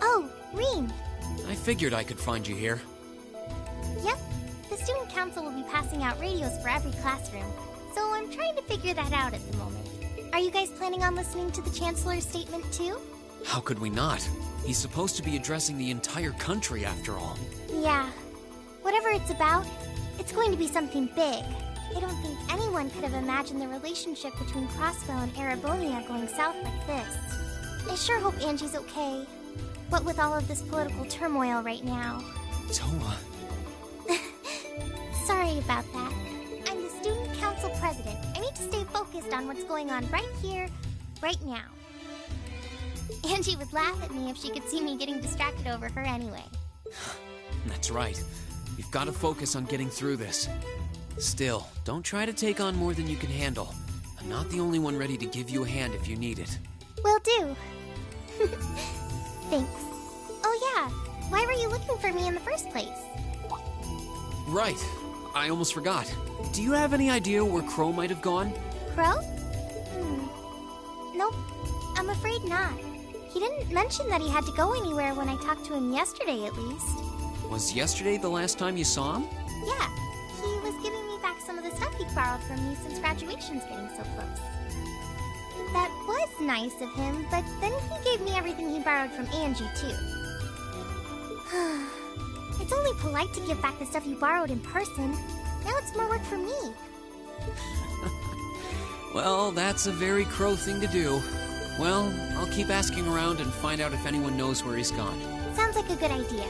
Oh, Reem. I figured I could find you here. Yep. The student council will be passing out radios for every classroom, so I'm trying to figure that out at the moment. Are you guys planning on listening to the Chancellor's statement too? How could we not? He's supposed to be addressing the entire country after all. Yeah. Whatever it's about, it's going to be something big. I don't think anyone could have imagined the relationship between Crossbow and Arabonia going south like this. I sure hope Angie's okay. What with all of this political turmoil right now. Toa. Sorry about that. I'm the student council president. I need to stay focused on what's going on right here, right now. Angie would laugh at me if she could see me getting distracted over her anyway. That's right. You've got to focus on getting through this. Still, don't try to take on more than you can handle. I'm not the only one ready to give you a hand if you need it. Will do. Thanks. Oh yeah, why were you looking for me in the first place? Right. I almost forgot. Do you have any idea where Crow might have gone? Crow? Nope. I'm afraid not. He didn't mention that he had to go anywhere when I talked to him yesterday, at least. Was yesterday the last time you saw him? Yeah. He was giving me back some of the stuff he'd borrowed from me since graduation's getting so close. That was nice of him, but then he gave me everything he borrowed from Angie, too. It's only polite to give back the stuff you borrowed in person. Now it's more work for me. Well, that's a very Crow thing to do. Well, I'll keep asking around and find out if anyone knows where he's gone. Sounds like a good idea.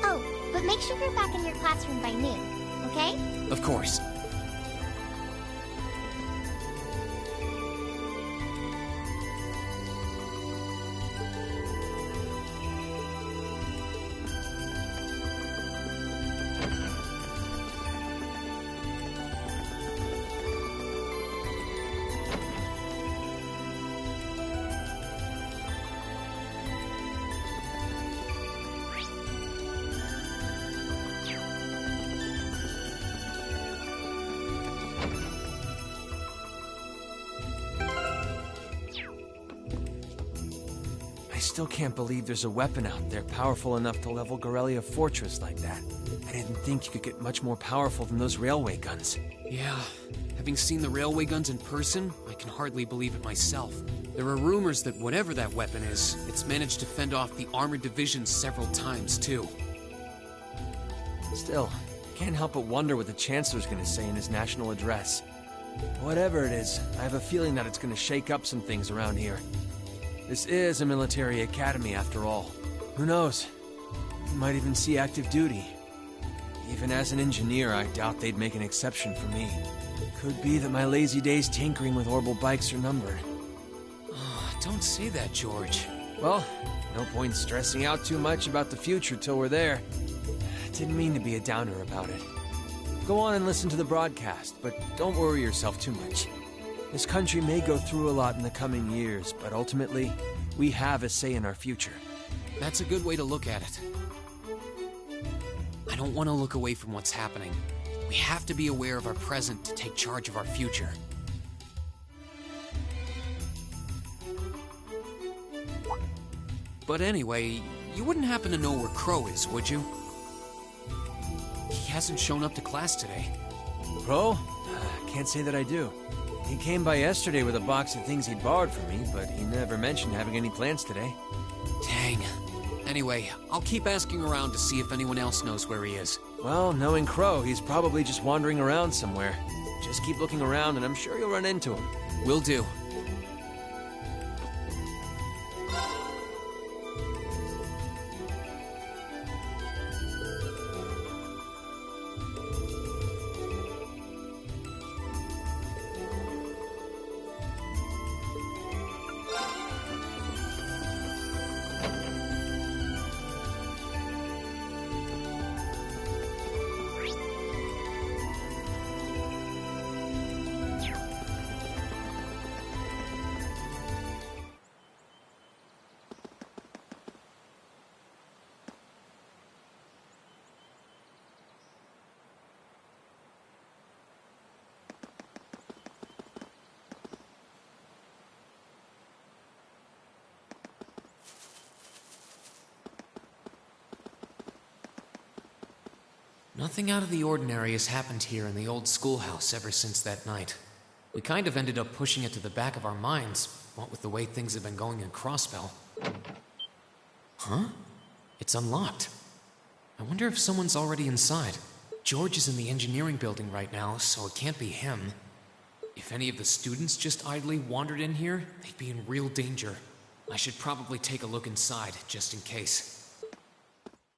Oh, but make sure you're back in your classroom by noon, okay? Of course. I still can't believe there's a weapon out there powerful enough to level Gorelia Fortress like that. I didn't think you could get much more powerful than those railway guns. Yeah, having seen the railway guns in person, I can hardly believe it myself. There are rumors that whatever that weapon is, it's managed to fend off the armored divisions several times, too. Still, can't help but wonder what the Chancellor's gonna say in his national address. Whatever it is, I have a feeling that it's gonna shake up some things around here. This is a military academy, after all. Who knows? You might even see active duty. Even as an engineer, I doubt they'd make an exception for me. Could be that my lazy days tinkering with orbital bikes are numbered. Oh, don't say that, George. Well, no point stressing out too much about the future till we're there. Didn't mean to be a downer about it. Go on and listen to the broadcast, but don't worry yourself too much. This country may go through a lot in the coming years, but ultimately, we have a say in our future. That's a good way to look at it. I don't want to look away from what's happening. We have to be aware of our present to take charge of our future. But anyway, you wouldn't happen to know where Crow is, would you? He hasn't shown up to class today. Crow? Can't say that I do. He came by yesterday with a box of things he'd borrowed from me, but he never mentioned having any plans today. Dang. Anyway, I'll keep asking around to see if anyone else knows where he is. Well, knowing Crow, he's probably just wandering around somewhere. Just keep looking around and I'm sure you'll run into him. Will do. Nothing out of the ordinary has happened here in the old schoolhouse ever since that night. We kind of ended up pushing it to the back of our minds, what with the way things have been going in Crossbell. Huh? It's unlocked. I wonder if someone's already inside. George is in the engineering building right now, so it can't be him. If any of the students just idly wandered in here, they'd be in real danger. I should probably take a look inside, just in case.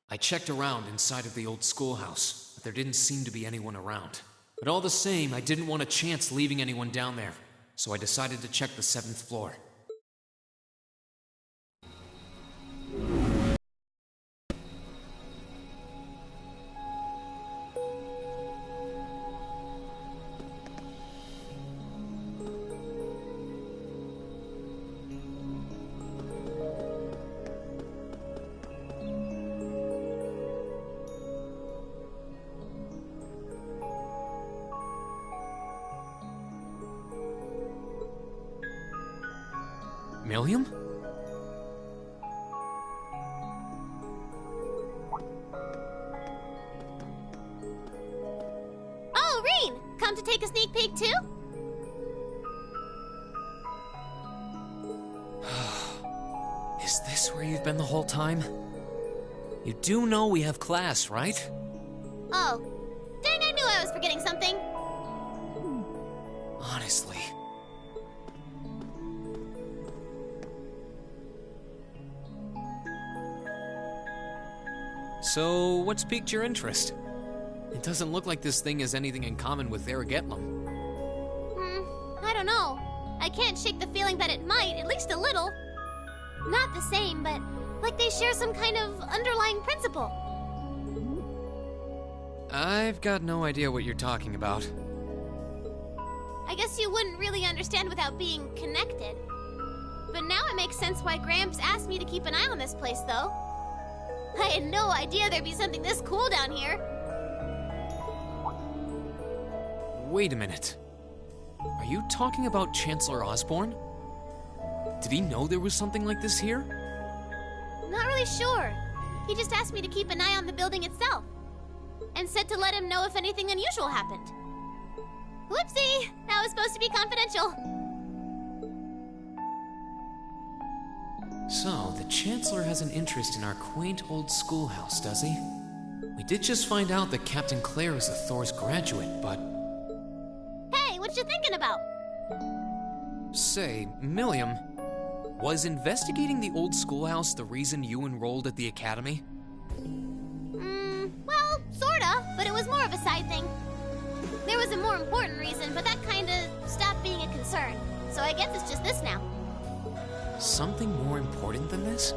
I checked around inside of the old schoolhouse, but there didn't seem to be anyone around. But all the same, I didn't want a chance leaving anyone down there, so I decided to check the 7th floor. Milliam? Oh, Reen! Come to take a sneak peek too? Is this where you've been the whole time? You do know we have class, right? Oh. Dang, I knew I was forgetting something. Honestly. So, what's piqued your interest? It doesn't look like this thing has anything in common with Aragetlum. I don't know. I can't shake the feeling that it might, at least a little. Not the same, but like they share some kind of underlying principle. I've got no idea what you're talking about. I guess you wouldn't really understand without being connected. But now it makes sense why Gramps asked me to keep an eye on this place, though. I had no idea there'd be something this cool down here. Wait a minute. Are you talking about Chancellor Osborne? Did he know there was something like this here? Not really sure. He just asked me to keep an eye on the building itself. And said to let him know if anything unusual happened. Whoopsie! That was supposed to be confidential. So, the Chancellor has an interest in our quaint old schoolhouse, does he? We did just find out that Captain Claire is a Thor's graduate, but... Hey, what you thinking about? Say, Milliam, was investigating the old schoolhouse the reason you enrolled at the academy? Well, sorta, but it was more of a side thing. There was a more important reason, but that kinda stopped being a concern. So I guess it's just this now. Something more important than this?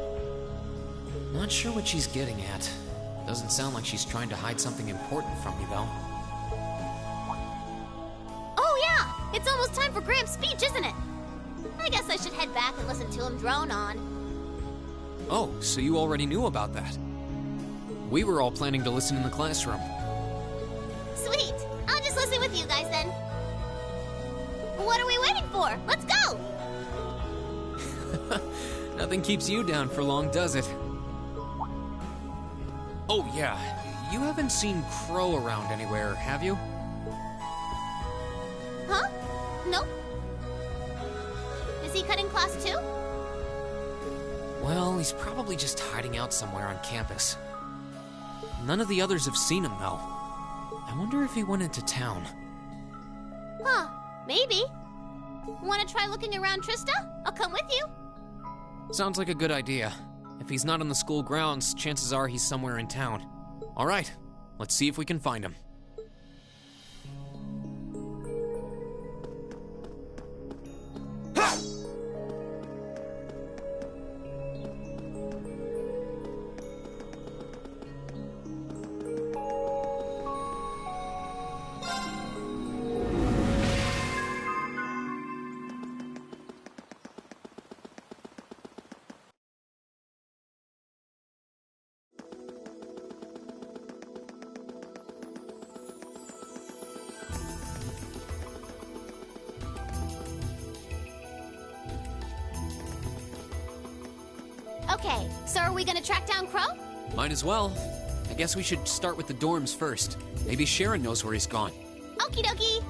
Not sure what she's getting at. Doesn't sound like she's trying to hide something important from me, though. Oh yeah! It's almost time for Gramps' speech, isn't it? I guess I should head back and listen to him drone on. Oh, so you already knew about that. We were all planning to listen in the classroom. Sweet! I'll just listen with you guys then. What are we waiting for? Let's go! Nothing keeps you down for long, does it? Oh yeah, you haven't seen Crow around anywhere, have you? Huh? Nope. Is he cutting class too? Well, he's probably just hiding out somewhere on campus. None of the others have seen him, though. I wonder if he went into town. Huh, maybe. Want to try looking around, Trista? I'll come with you. Sounds like a good idea. If he's not on the school grounds, chances are he's somewhere in town. All right, let's see if we can find him. Okay, so are we gonna track down Crow? Might as well. I guess we should start with the dorms first. Maybe Sharon knows where he's gone. Okie dokie!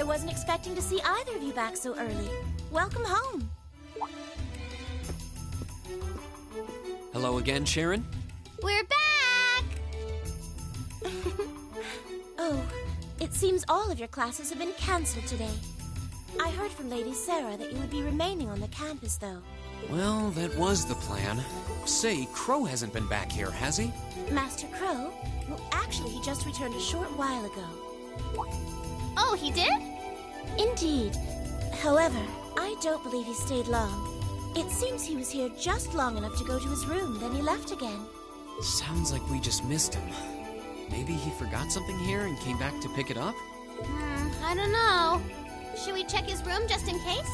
I wasn't expecting to see either of you back so early. Welcome home. Hello again, Sharon? We're back! Oh, it seems all of your classes have been cancelled today. I heard from Lady Sarah that you would be remaining on the campus, though. Well, that was the plan. Say, Crow hasn't been back here, has he? Master Crow? Well, actually, he just returned a short while ago. Oh, he did? Indeed. However, I don't believe he stayed long. It seems he was here just long enough to go to his room, then he left again. Sounds like we just missed him. Maybe he forgot something here and came back to pick it up? I don't know. Should we check his room just in case?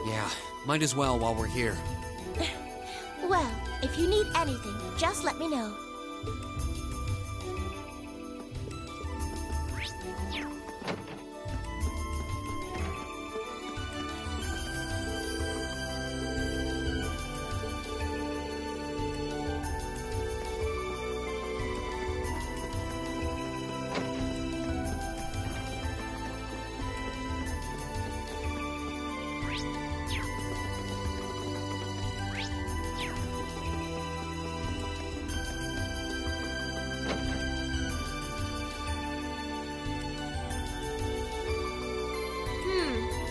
Yeah, might as well while we're here. Well, if you need anything, just let me know.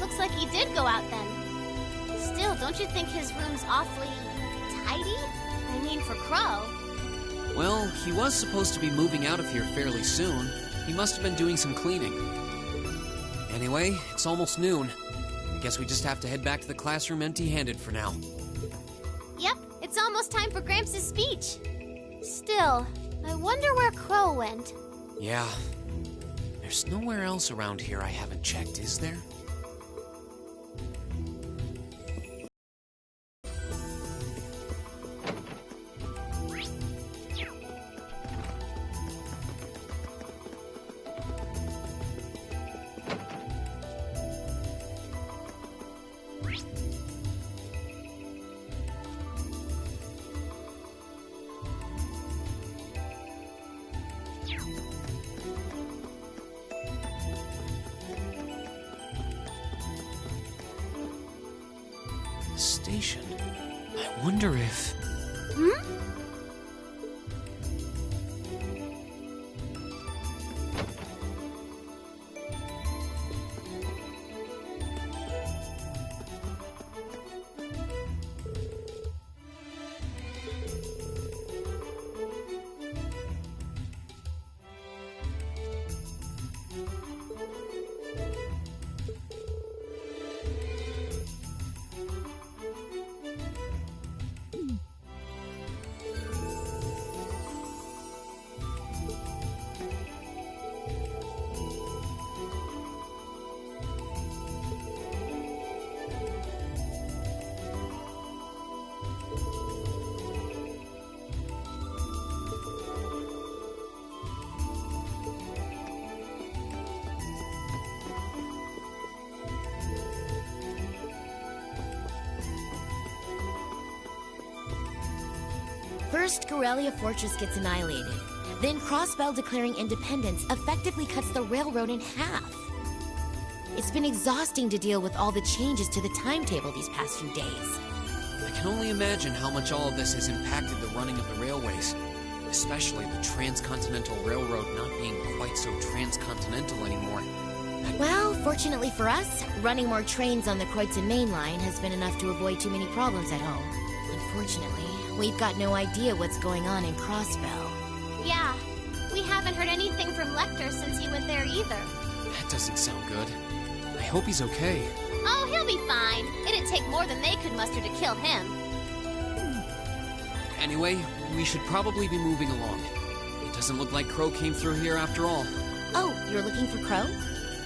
Looks like he did go out then. Still, don't you think his room's awfully tidy? I mean, for Crow. Well, he was supposed to be moving out of here fairly soon. He must have been doing some cleaning. Anyway, it's almost noon. Guess we just have to head back to the classroom empty-handed for now. Yep, it's almost time for Gramps' speech. Still, I wonder where Crow went. Yeah. There's nowhere else around here I haven't checked, is there? Station. I wonder if... First, Corellia Fortress gets annihilated. Then Crossbell declaring independence effectively cuts the railroad in half. It's been exhausting to deal with all the changes to the timetable these past few days. I can only imagine how much all of this has impacted the running of the railways. Especially the Transcontinental Railroad not being quite so transcontinental anymore. Well, fortunately for us, running more trains on the Kreutzer Main Line has been enough to avoid too many problems at home. Unfortunately, we've got no idea what's going on in Crossbell. Yeah, we haven't heard anything from Lecter since he went there either. That doesn't sound good. I hope he's okay. Oh, he'll be fine. It'd take more than they could muster to kill him. Anyway, we should probably be moving along. It doesn't look like Crow came through here after all. Oh, you're looking for Crow?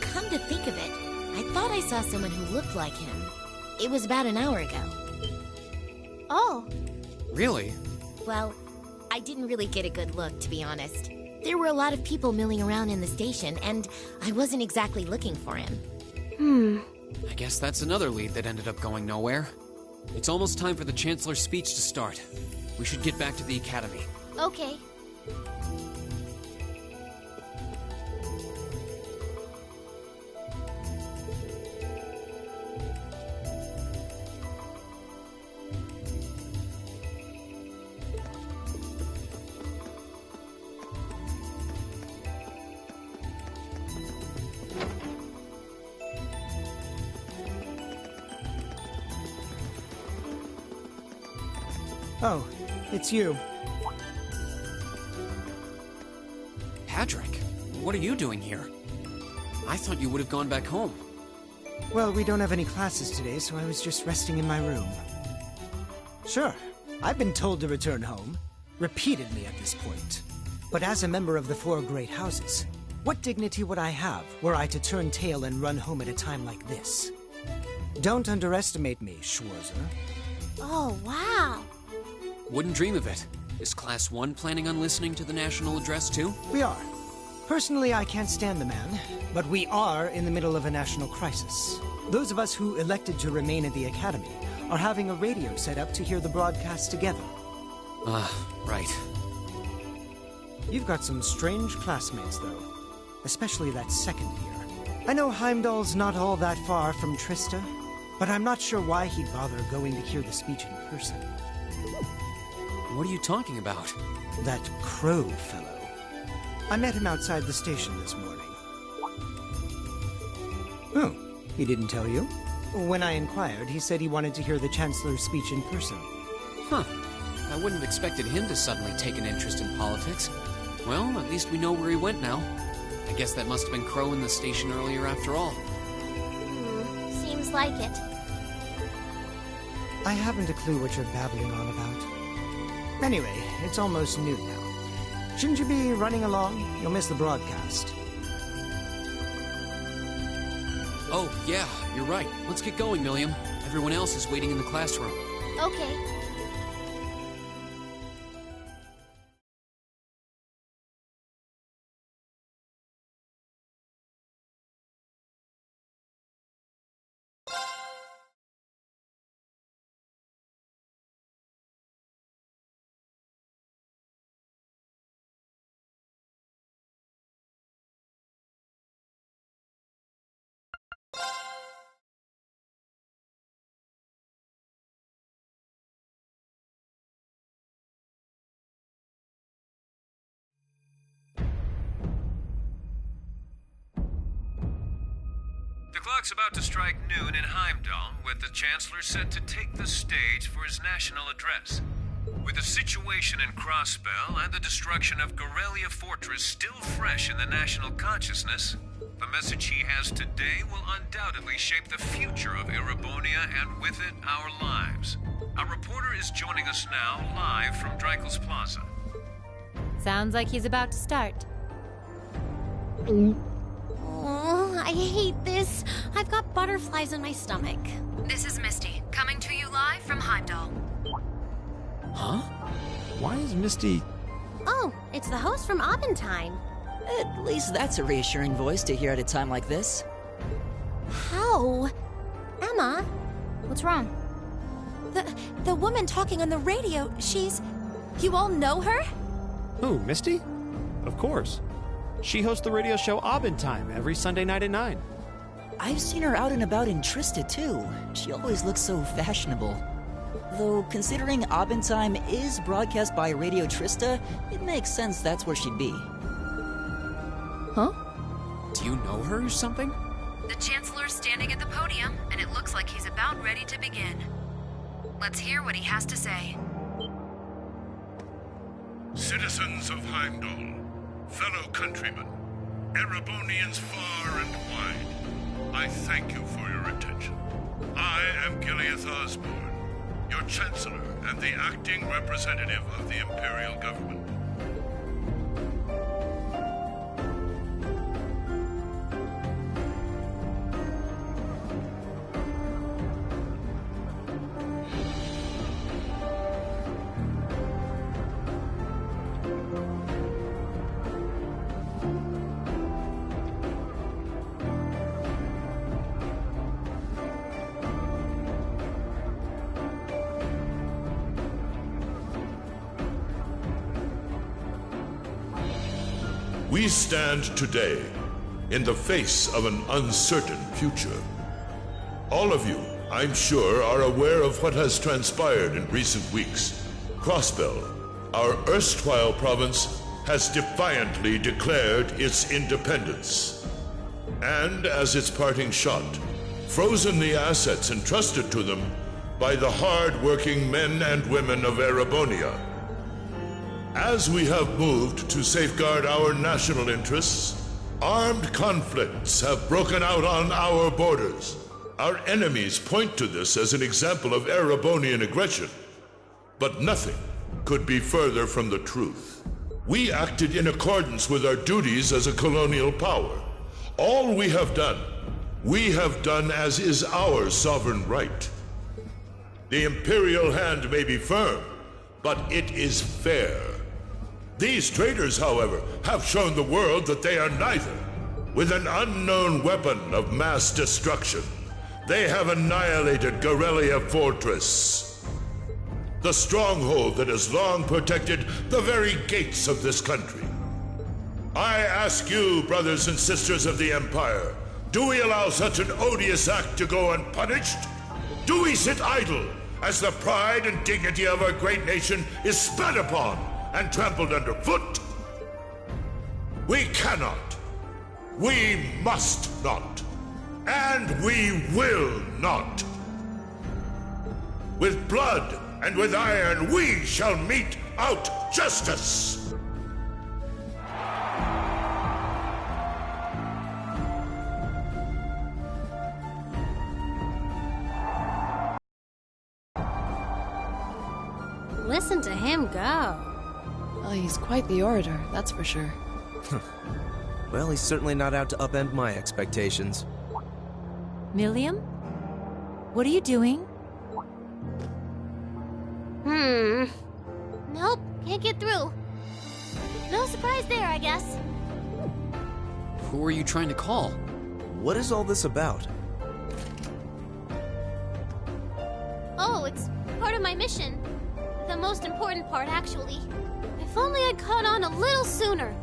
Come to think of it, I thought I saw someone who looked like him. It was about an hour ago. Oh. Really? Well, I didn't really get a good look, to be honest. There were a lot of people milling around in the station, and I wasn't exactly looking for him. I guess that's another lead that ended up going nowhere. It's almost time for the Chancellor's speech to start. We should get back to the Academy. Okay. Oh, it's you. Patrick, what are you doing here? I thought you would have gone back home. Well, we don't have any classes today, so I was just resting in my room. Sure, I've been told to return home, repeatedly at this point. But as a member of the four great houses, what dignity would I have were I to turn tail and run home at a time like this? Don't underestimate me, Schwarzer. Oh, wow. Wouldn't dream of it. Is Class 1 planning on listening to the national address too? We are. Personally, I can't stand the man, but we are in the middle of a national crisis. Those of us who elected to remain at the Academy are having a radio set up to hear the broadcast together. Right. You've got some strange classmates, though. Especially that second year. I know Heimdall's not all that far from Trista, but I'm not sure why he'd bother going to hear the speech in person. What are you talking about? That Crow fellow. I met him outside the station this morning. Oh, he didn't tell you? When I inquired, he said he wanted to hear the Chancellor's speech in person. Huh. I wouldn't have expected him to suddenly take an interest in politics. Well, at least we know where he went now. I guess that must have been Crow in the station earlier after all. Seems like it. I haven't a clue what you're babbling on about. Anyway, it's almost noon now. Shouldn't you be running along? You'll miss the broadcast. Oh, yeah, you're right. Let's get going, Milliam. Everyone else is waiting in the classroom. Okay. The clock's about to strike noon in Heimdall, with the Chancellor set to take the stage for his national address. With the situation in Crossbell and the destruction of Gorelia Fortress still fresh in the national consciousness, the message he has today will undoubtedly shape the future of Erebonia and with it, our lives. Our reporter is joining us now live from Dreikel's Plaza. Sounds like he's about to start. Oh, I hate this. I've got butterflies in my stomach. This is Misty, coming to you live from Heimdall. Huh? Why is Misty... Oh, it's the host from Abentime. At least that's a reassuring voice to hear at a time like this. How? Emma, what's wrong? The woman talking on the radio, she's... You all know her? Who, Misty? Of course. She hosts the radio show Abentime every Sunday night at 9. I've seen her out and about in Trista, too. She always looks so fashionable. Though, considering Abentime is broadcast by Radio Trista, it makes sense that's where she'd be. Huh? Do you know her or something? The Chancellor's standing at the podium, and it looks like he's about ready to begin. Let's hear what he has to say. Citizens of Heimdall, fellow countrymen, Erebonians far and wide, I thank you for your attention. I am Gileath Osborne, your Chancellor and the acting representative of the Imperial Government. We stand today in the face of an uncertain future. All of you, I'm sure, are aware of what has transpired in recent weeks. Crossbell, our erstwhile province, has defiantly declared its independence. And as its parting shot, frozen the assets entrusted to them by the hard-working men and women of Erebonia. As we have moved to safeguard our national interests, armed conflicts have broken out on our borders. Our enemies point to this as an example of Erebonian aggression, but nothing could be further from the truth. We acted in accordance with our duties as a colonial power. All we have done as is our sovereign right. The Imperial hand may be firm, but it is fair. These traitors, however, have shown the world that they are neither. With an unknown weapon of mass destruction, they have annihilated Gorelia Fortress, the stronghold that has long protected the very gates of this country. I ask you, brothers and sisters of the Empire, do we allow such an odious act to go unpunished? Do we sit idle as the pride and dignity of our great nation is spat upon and trampled underfoot? We cannot. We must not. And we will not. With blood and with iron, we shall mete out justice. Listen to him go. Well, he's quite the orator, that's for sure. Well, he's certainly not out to upend my expectations. Milliam? What are you doing? Nope, can't get through. No surprise there, I guess. Who are you trying to call? What is all this about? Oh, it's part of my mission. The most important part, actually. If only I'd caught on a little sooner.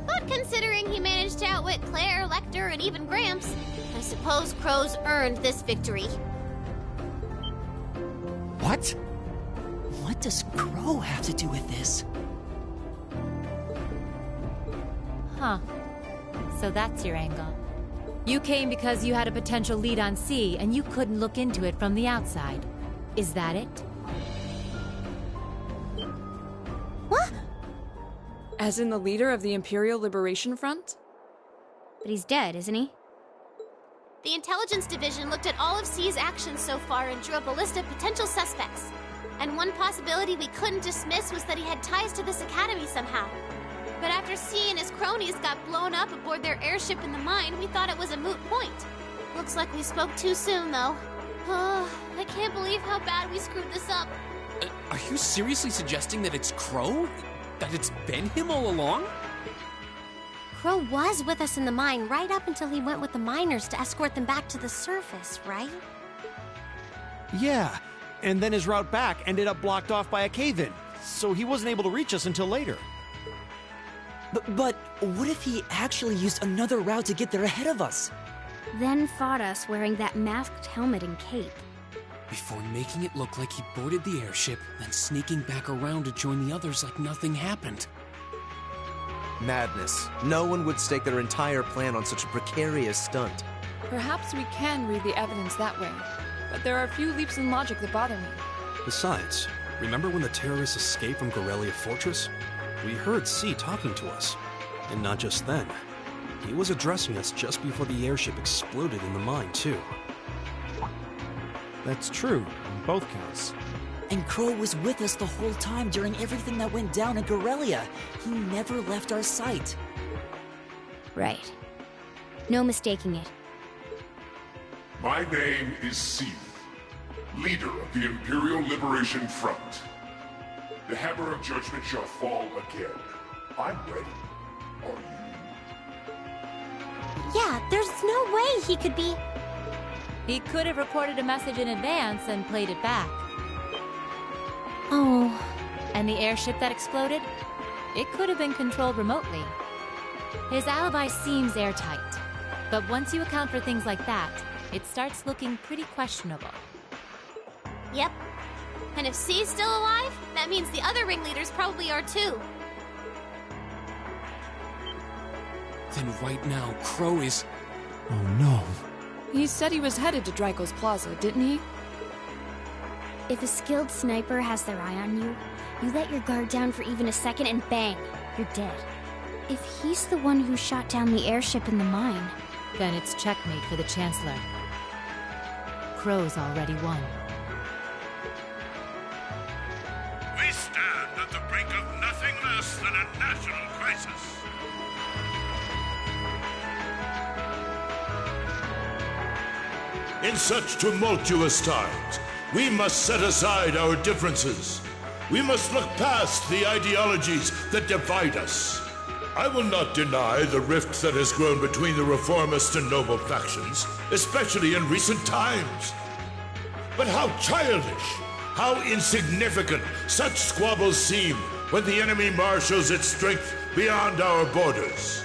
But considering he managed to outwit Claire, Lecter, and even Gramps, I suppose Crow's earned this victory. What? What does Crow have to do with this? Huh. So that's your angle. You came because you had a potential lead on C, and you couldn't look into it from the outside. Is that it? What? As in the leader of the Imperial Liberation Front? But he's dead, isn't he? The Intelligence Division looked at all of C's actions so far and drew up a list of potential suspects. And one possibility we couldn't dismiss was that he had ties to this academy somehow. But after C and his cronies got blown up aboard their airship in the mine, we thought it was a moot point. Looks like we spoke too soon, though. Oh, I can't believe how bad we screwed this up. Are you seriously suggesting that it's Crow? That it's been him all along? Crow was with us in the mine right up until he went with the miners to escort them back to the surface, right? Yeah, and then his route back ended up blocked off by a cave-in, so he wasn't able to reach us until later. But what if he actually used another route to get there ahead of us? Then fought us wearing that masked helmet and cape. Before making it look like he boarded the airship, then sneaking back around to join the others like nothing happened. Madness. No one would stake their entire plan on such a precarious stunt. Perhaps we can read the evidence that way, but there are a few leaps in logic that bother me. Besides, remember when the terrorists escaped from Gorelia Fortress? We heard C talking to us. And not just then. He was addressing us just before the airship exploded in the mine, too. That's true, on both counts. And Crow was with us the whole time during everything that went down in Gorelia. He never left our sight. Right. No mistaking it. My name is C, leader of the Imperial Liberation Front. The hammer of judgment shall fall again. I'm ready. Are you? Yeah, there's no way he could be... He could have recorded a message in advance and played it back. Oh. And the airship that exploded? It could have been controlled remotely. His alibi seems airtight. But once you account for things like that, it starts looking pretty questionable. Yep. And if C's still alive, that means the other ringleaders probably are too. Then right now, Crow is... Oh no. He said he was headed to Draco's Plaza, didn't he? If a skilled sniper has their eye on you, you let your guard down for even a second and bang, you're dead. If he's the one who shot down the airship in the mine, then it's checkmate for the Chancellor. Crow's already won. We stand at the brink of nothing less than a national crisis. In such tumultuous times, we must set aside our differences. We must look past the ideologies that divide us. I will not deny the rift that has grown between the reformist and noble factions, especially in recent times. But how childish, how insignificant such squabbles seem when the enemy marshals its strength beyond our borders.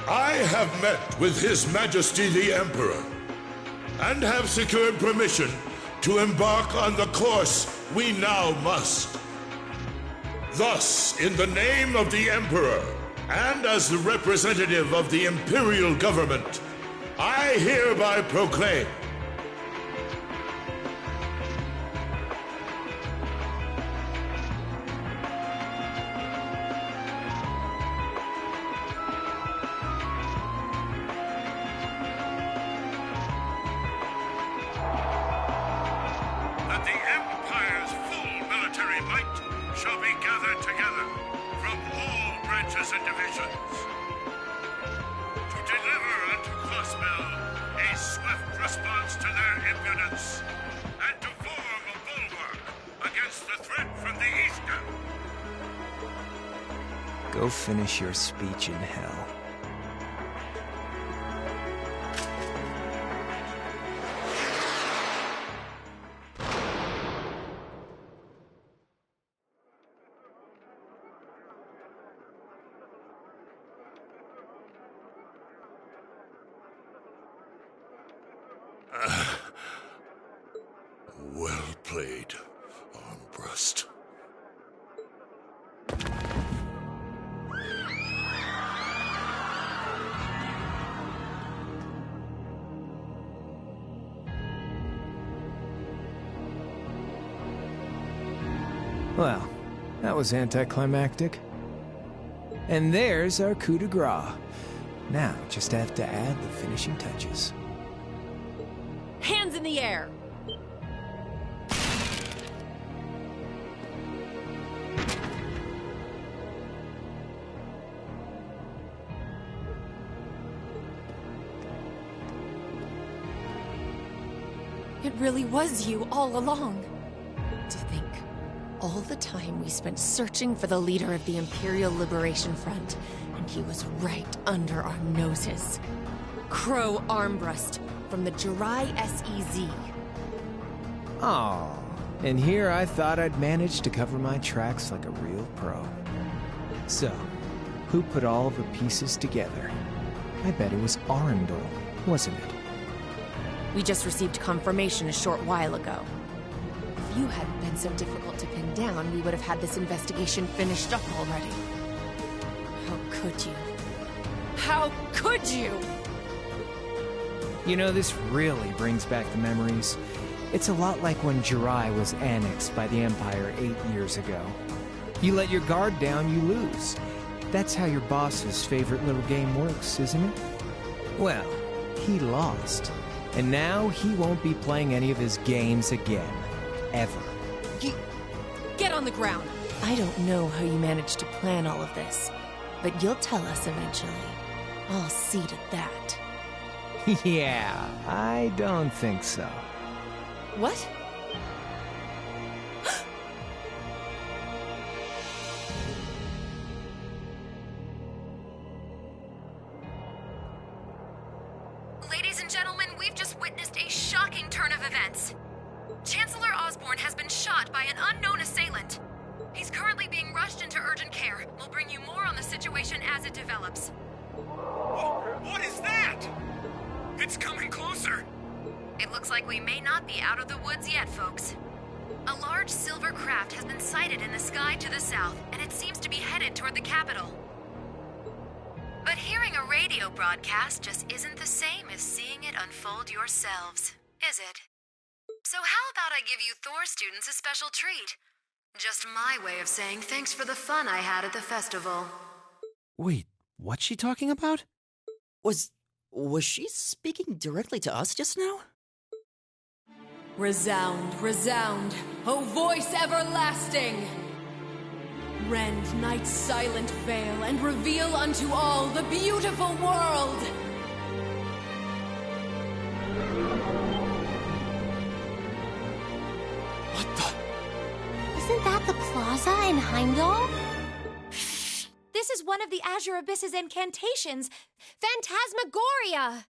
I have met with His Majesty the Emperor, and have secured permission to embark on the course we now must. Thus, in the name of the Emperor, and as the representative of the Imperial Government, I hereby proclaim that the Empire's full military might shall be gathered together from all branches and divisions to deliver unto Crossbell a swift response to their impudence and to form a bulwark against the threat from the eastern. Go finish your speech in hell. Well played, Armbrust. Well, that was anticlimactic. And there's our coup de grace. Now, just have to add the finishing touches. Hands in the air! It really was you all along. To think, all the time we spent searching for the leader of the Imperial Liberation Front, and he was right under our noses. Crow Armbrust, from the Jirai SEZ. Aw, and here I thought I'd managed to cover my tracks like a real pro. So, who put all the pieces together? I bet it was Arundel, wasn't it? We just received confirmation a short while ago. If you hadn't been so difficult to pin down, we would have had this investigation finished up already. How could you? How could you? You know, this really brings back the memories. It's a lot like when Jirai was annexed by the Empire 8 years ago. You let your guard down, you lose. That's how your boss's favorite little game works, isn't it? Well, he lost. And now he won't be playing any of his games again. Ever. Get on the ground! I don't know how you managed to plan all of this, but you'll tell us eventually. I'll see to that. Yeah, I don't think so. What? Ladies and gentlemen, we've just witnessed a shocking turn of events. Chancellor Osborne has been shot by an unknown assailant. He's currently being rushed into urgent care. We'll bring you more on the situation as it develops. What is that? It's coming closer. It looks like we may not be out of the woods yet, folks. A large silver craft has been sighted in the sky to the south, and it seems to be headed toward the capital. But hearing a radio broadcast just isn't the same as seeing it unfold yourselves, is it? So how about I give you Thor students a special treat? Just my way of saying thanks for the fun I had at the festival. Wait, what's she talking about? Was she speaking directly to us just now? Resound, resound, O voice everlasting! Rend night's silent veil and reveal unto all the beautiful world! Isn't that the plaza in Heimdall? This is one of the Azure Abyss's incantations, Phantasmagoria!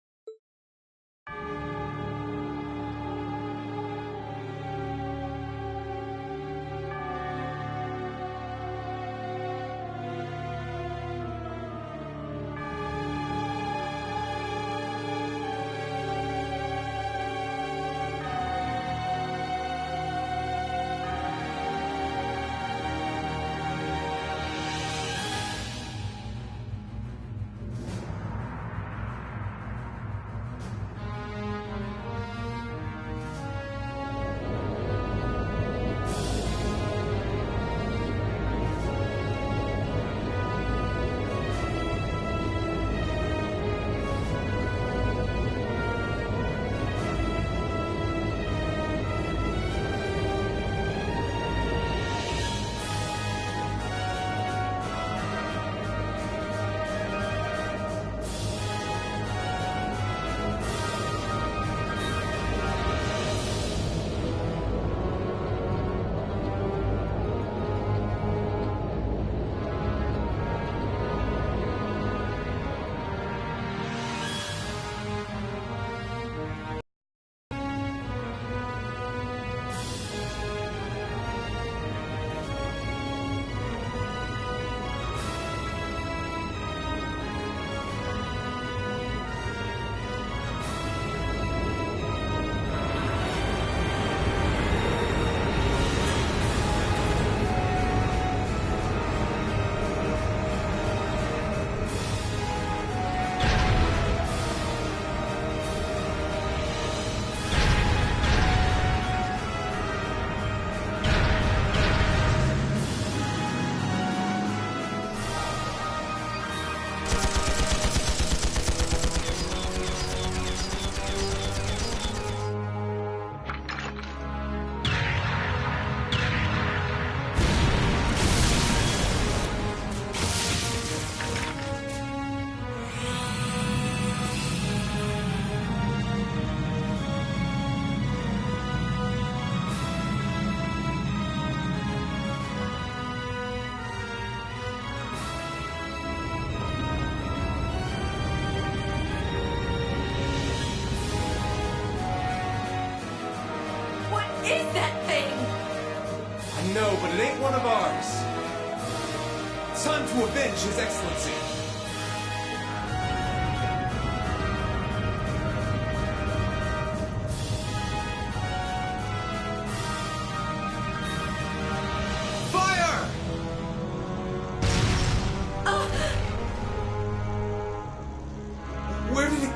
Is that thing? I know, but it ain't one of ours. It's time to avenge His Excellency. Fire! Where did it...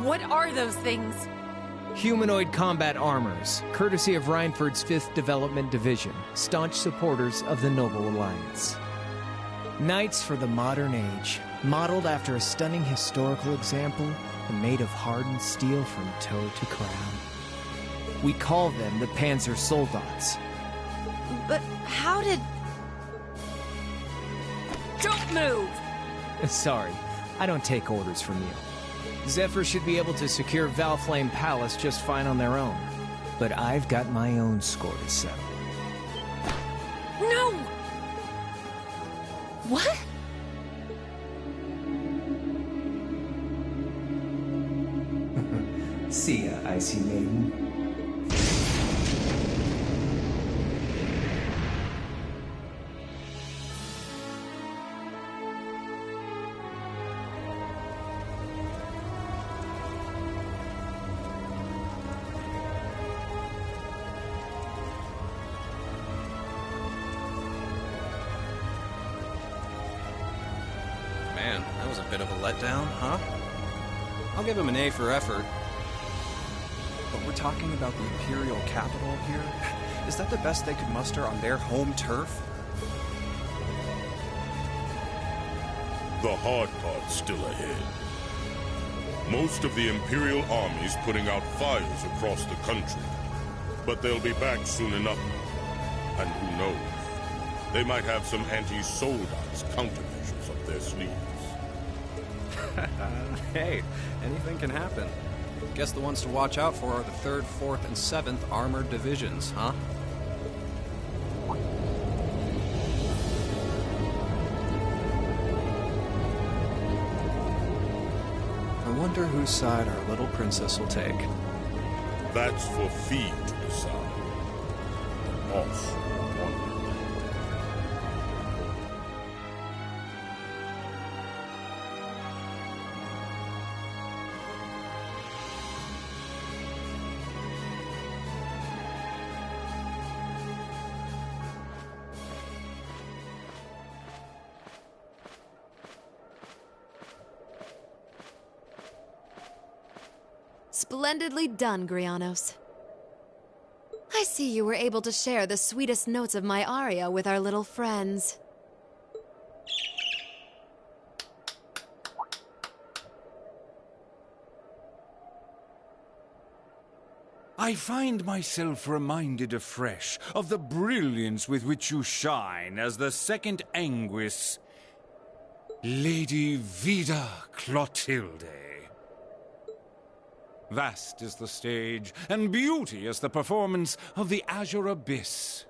What are those things? Humanoid combat armors, courtesy of Reinford's 5th Development Division, staunch supporters of the Noble Alliance. Knights for the modern age, modeled after a stunning historical example and made of hardened steel from toe to crown. We call them the Panzer Soldats. But how did... Don't move! Sorry, I don't take orders from you. Zephyr should be able to secure Valflame Palace just fine on their own. But I've got my own score to settle. No! What? See ya, Icy Maiden. Man, that was a bit of a letdown, huh? I'll give him an A for effort. But we're talking about the Imperial capital here? Is that the best they could muster on their home turf? The hard part's still ahead. Most of the Imperial army's putting out fires across the country. But they'll be back soon enough. And who knows? They might have some anti-Soldats countermeasures up their sleeves. Hey, anything can happen. Guess the ones to watch out for are the 3rd, 4th, and 7th Armored Divisions, huh? I wonder whose side our little princess will take. That's for Fee to decide. The boss wonders. Splendidly done, Grianos. I see you were able to share the sweetest notes of my aria with our little friends. I find myself reminded afresh of the brilliance with which you shine as the second Anguis, Lady Vida Clotilde. Vast is the stage, and beauteous the performance of the Azure Abyss.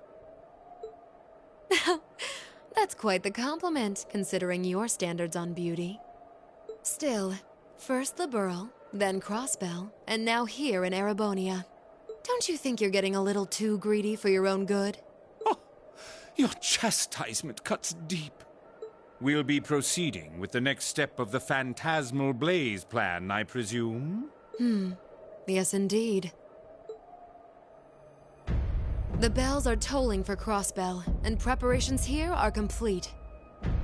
That's quite the compliment, considering your standards on beauty. Still, first Liberl, then Crossbell, and now here in Erebonia. Don't you think you're getting a little too greedy for your own good? Your chastisement cuts deep. We'll be proceeding with the next step of the Phantasmal Blaze plan, I presume? Yes, indeed. The bells are tolling for Crossbell, and preparations here are complete.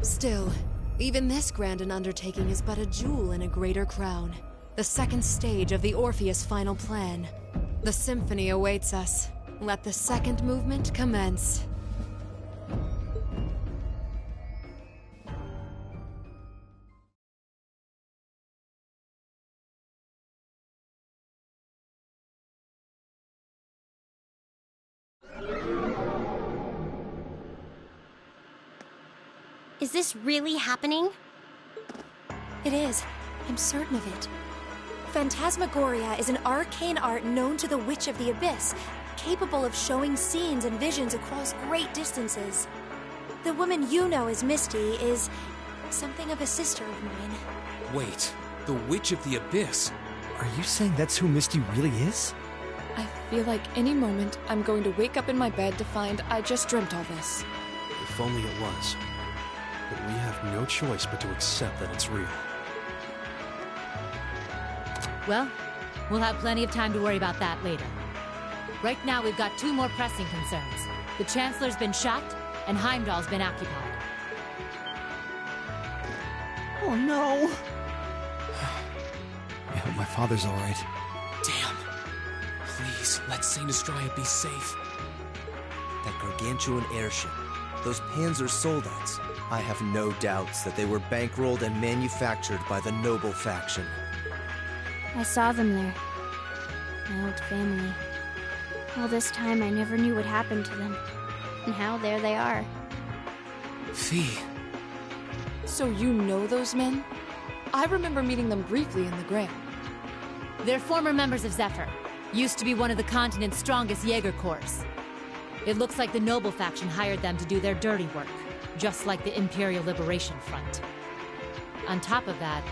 Still, even this grand an undertaking is but a jewel in a greater crown. The second stage of the Orpheus final plan. The symphony awaits us. Let the second movement commence. Is this really happening? It is. I'm certain of it. Phantasmagoria is an arcane art known to the Witch of the Abyss, capable of showing scenes and visions across great distances. The woman you know as Misty is something of a sister of mine. Wait, the Witch of the Abyss? Are you saying that's who Misty really is? I feel like any moment I'm going to wake up in my bed to find I just dreamt all this. If only it was. But we have no choice but to accept that it's real. Well, we'll have plenty of time to worry about that later. Right now, we've got two more pressing concerns. The Chancellor's been shot, and Heimdall's been occupied. Oh no! I hope my father's alright. Damn. Please, let Saint Astraea be safe. That gargantuan airship, those Panzer Soldats, I have no doubts that they were bankrolled and manufactured by the noble faction. I saw them there. My old family. All this time I never knew what happened to them. And now there they are. Fee. So you know those men? I remember meeting them briefly in the Gram. They're former members of Zephyr. Used to be one of the continent's strongest Jaeger Corps. It looks like the Noble faction hired them to do their dirty work, just like the Imperial Liberation Front. On top of that...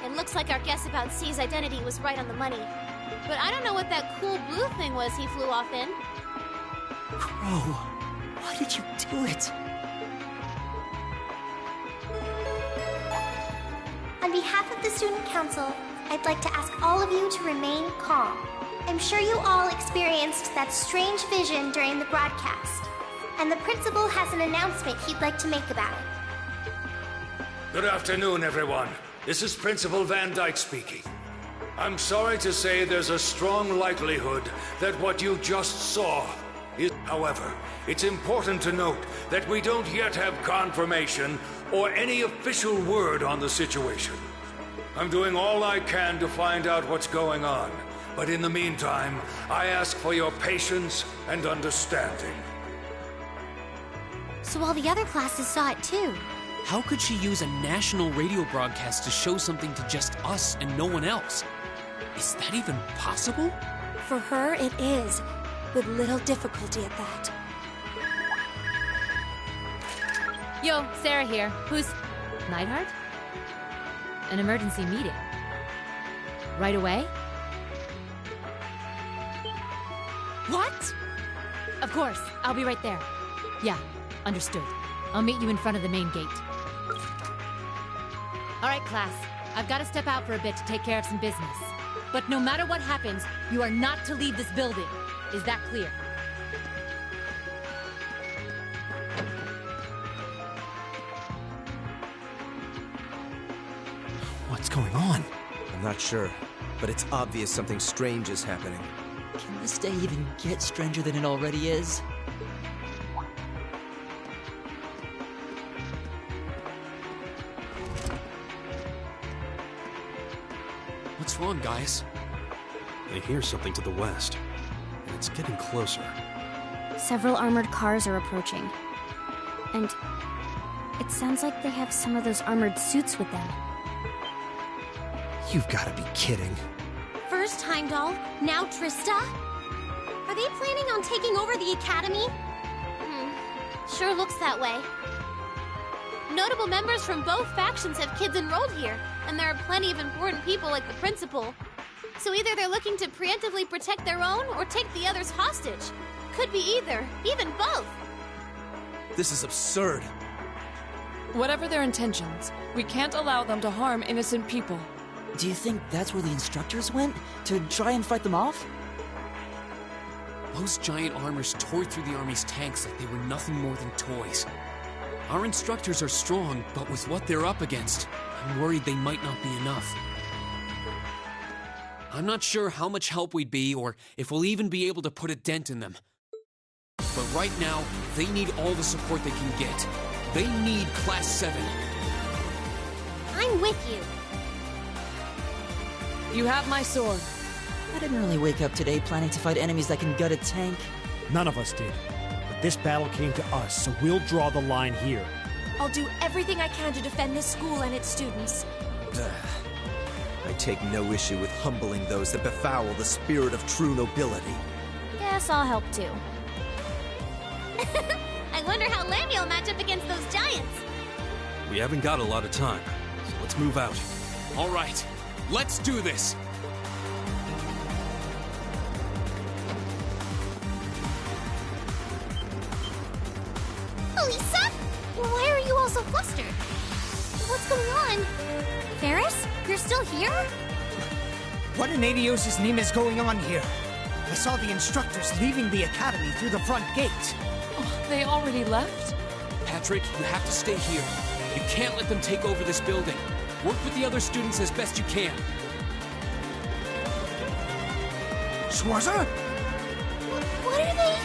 It looks like our guess about C's identity was right on the money. But I don't know what that cool blue thing was he flew off in. Crow, why did you do it? On behalf of the Student Council, I'd like to ask all of you to remain calm. I'm sure you all experienced that strange vision during the broadcast, and the principal has an announcement he'd like to make about it. Good afternoon, everyone. This is Principal Van Dyke speaking. I'm sorry to say there's a strong likelihood that what you just saw is... However, it's important to note that we don't yet have confirmation or any official word on the situation. I'm doing all I can to find out what's going on, but in the meantime, I ask for your patience and understanding. So all the other classes saw it too. How could she use a national radio broadcast to show something to just us and no one else? Is that even possible? For her, it is, with little difficulty at that. Yo, Sarah here. Who's... Neidhart? An emergency meeting. Right away? What? Of course, I'll be right there. Yeah, understood. I'll meet you in front of the main gate. All right, class. I've got to step out for a bit to take care of some business. But no matter what happens, you are not to leave this building. Is that clear? What's going on? I'm not sure, but it's obvious something strange is happening. Can this day even get stranger than it already is? What's wrong, guys? I hear something to the west, and it's getting closer. Several armored cars are approaching. And it sounds like they have some of those armored suits with them. You've got to be kidding. First Heimdall, now Trista? Are they planning on taking over the Academy? Sure looks that way. Notable members from both factions have kids enrolled here, and there are plenty of important people like the principal. So either they're looking to preemptively protect their own or take the others hostage. Could be either, even both. This is absurd. Whatever their intentions, we can't allow them to harm innocent people. Do you think that's where the instructors went? To try and fight them off? Those giant armors tore through the Army's tanks like they were nothing more than toys. Our instructors are strong, but with what they're up against, I'm worried they might not be enough. I'm not sure how much help we'd be, or if we'll even be able to put a dent in them. But right now, they need all the support they can get. They need Class 7. I'm with you. You have my sword. I didn't really wake up today planning to fight enemies that can gut a tank. None of us did. But this battle came to us, so we'll draw the line here. I'll do everything I can to defend this school and its students. I take no issue with humbling those that befoul the spirit of true nobility. Guess I'll help too. I wonder how Lamia'll match up against those giants. We haven't got a lot of time, so let's move out. All right, let's do this. Elisa? Why are you all so flustered? What's going on? Ferris? You're still here? What in Adios' name is going on here? I saw the instructors leaving the academy through the front gate. Oh, they already left? Patrick, you have to stay here. You can't let them take over this building. Work with the other students as best you can. Schwarzer? What are they?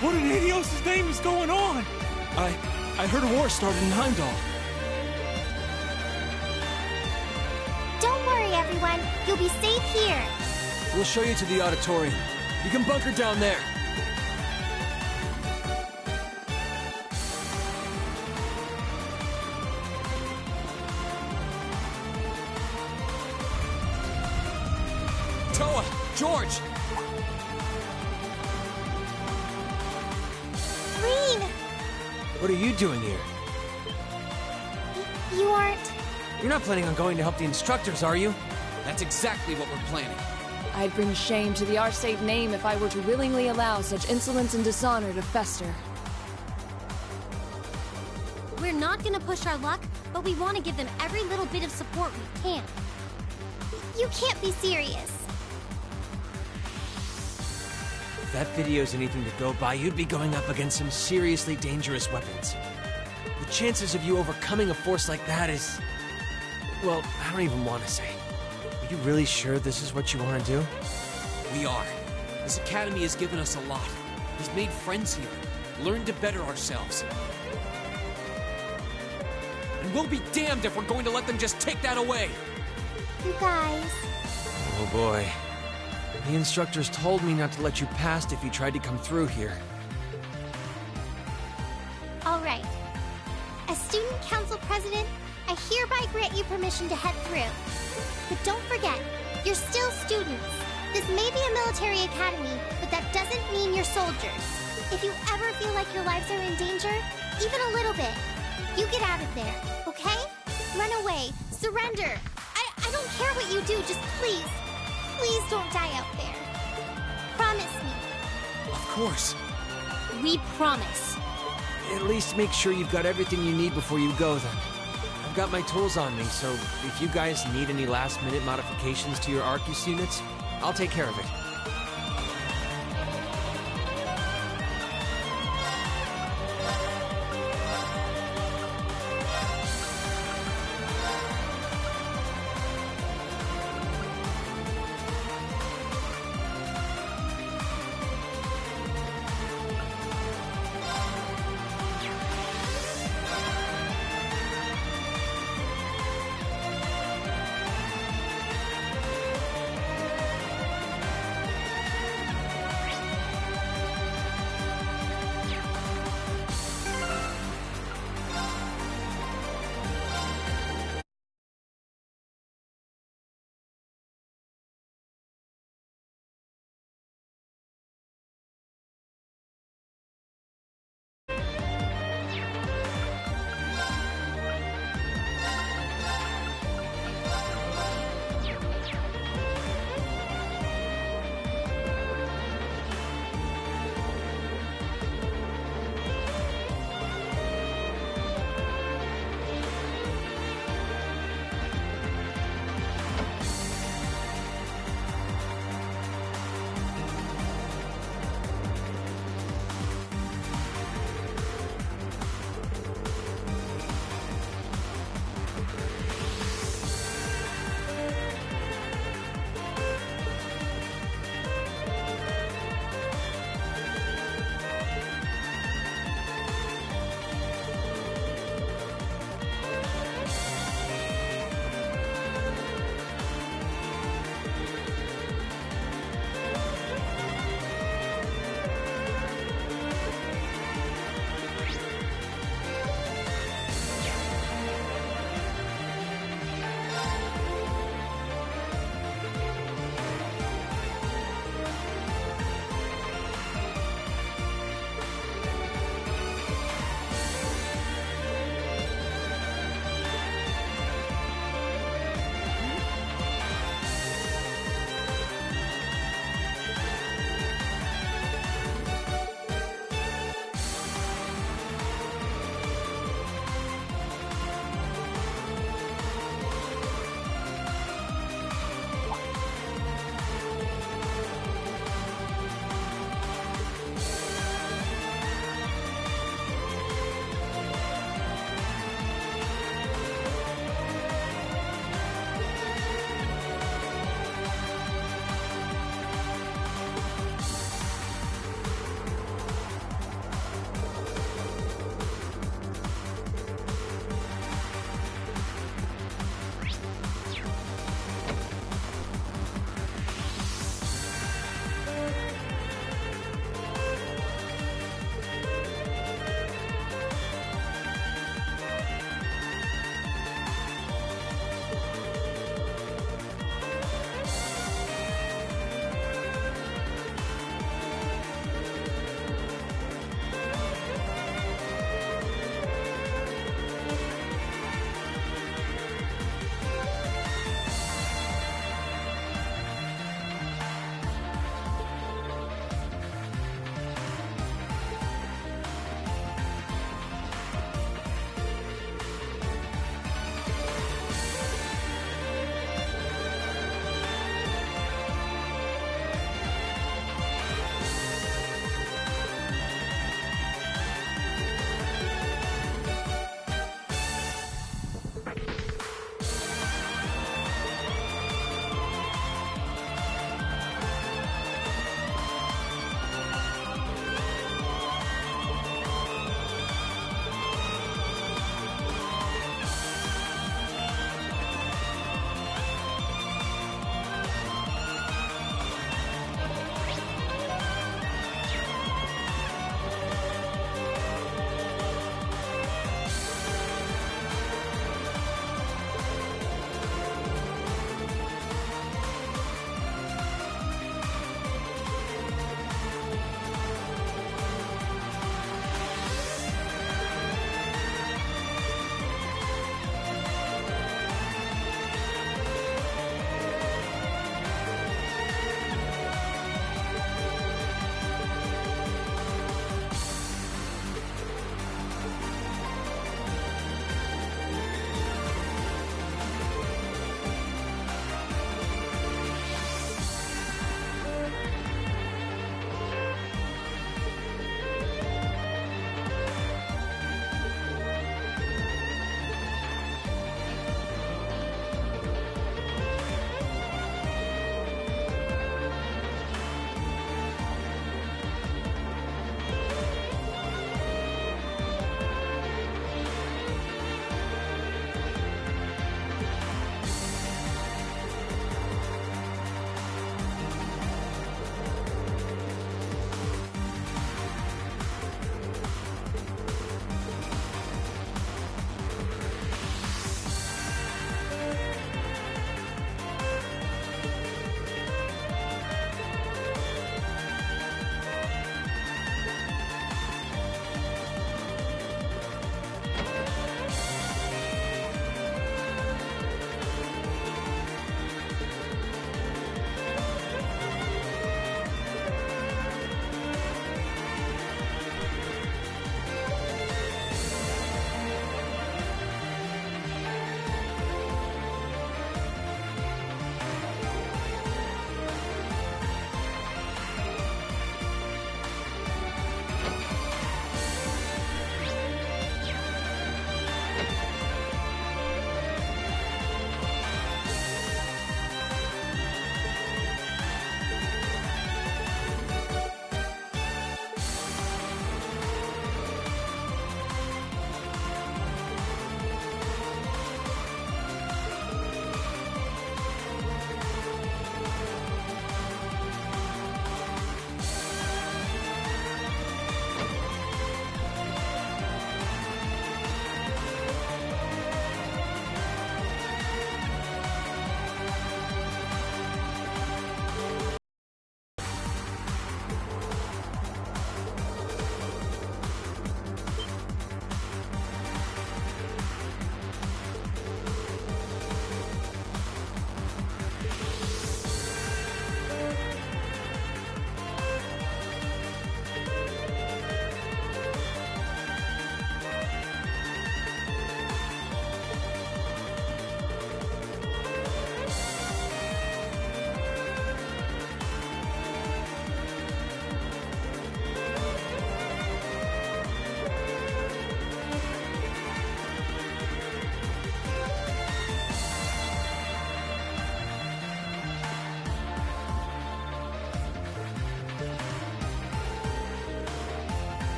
What in Adios' name is going on? I heard a war started in Heimdall. Don't worry, everyone. You'll be safe here. We'll show you to the auditorium. You can bunker down there. Toa! George! Green! What are you doing here? You aren't... You're not planning on going to help the instructors, are you? That's exactly what we're planning. I'd bring shame to the Arcade name if I were to willingly allow such insolence and dishonor to fester. We're not gonna push our luck, but we want to give them every little bit of support we can. You can't be serious. If that video's anything to go by, you'd be going up against some seriously dangerous weapons. The chances of you overcoming a force like that is... well, I don't even want to say. Are you really sure this is what you want to do? We are. This academy has given us a lot. We've made friends here, learned to better ourselves. And we'll be damned if we're going to let them just take that away! You guys... Oh boy. The instructors told me not to let you past if you tried to come through here. All right. As student council president, I hereby grant you permission to head through. But don't forget, you're still students. This may be a military academy, but that doesn't mean you're soldiers. If you ever feel like your lives are in danger, even a little bit, you get out of there, okay? Run away. Surrender. I don't care what you do, just please don't die out there. Promise me. Of course. We promise. At least make sure you've got everything you need before you go, then. I've got my tools on me, so if you guys need any last-minute modifications to your Arcus units, I'll take care of it.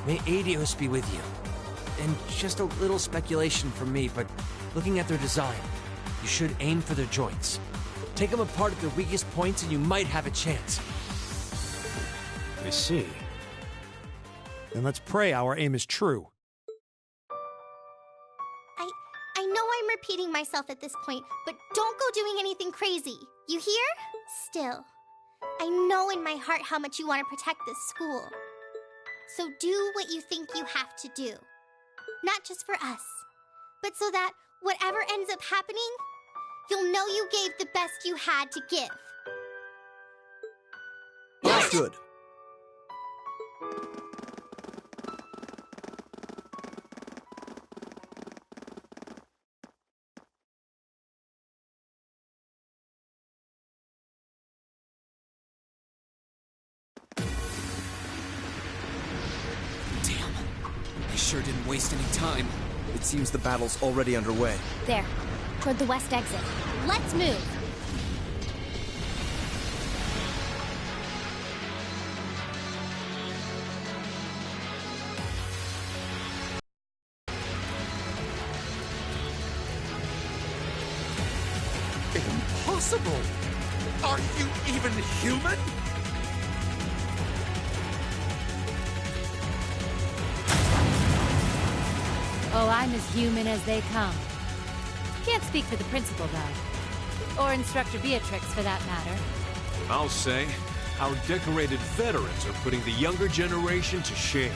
May Adios be with you. And just a little speculation from me, but looking at their design, you should aim for their joints. Take them apart at their weakest points and you might have a chance. I see. Then let's pray our aim is true. I know I'm repeating myself at this point, but don't go doing anything crazy. You hear? Still, I know in my heart how much you want to protect this school. So do what you think you have to do. Not just for us, but so that whatever ends up happening, you'll know you gave the best you had to give. Understood. I sure didn't waste any time. It seems the battle's already underway. There, toward the west exit. Let's move! Impossible! Are you even human? Oh, I'm as human as they come. Can't speak for the principal, though. Or Instructor Beatrix, for that matter. I'll say, our decorated veterans are putting the younger generation to shame.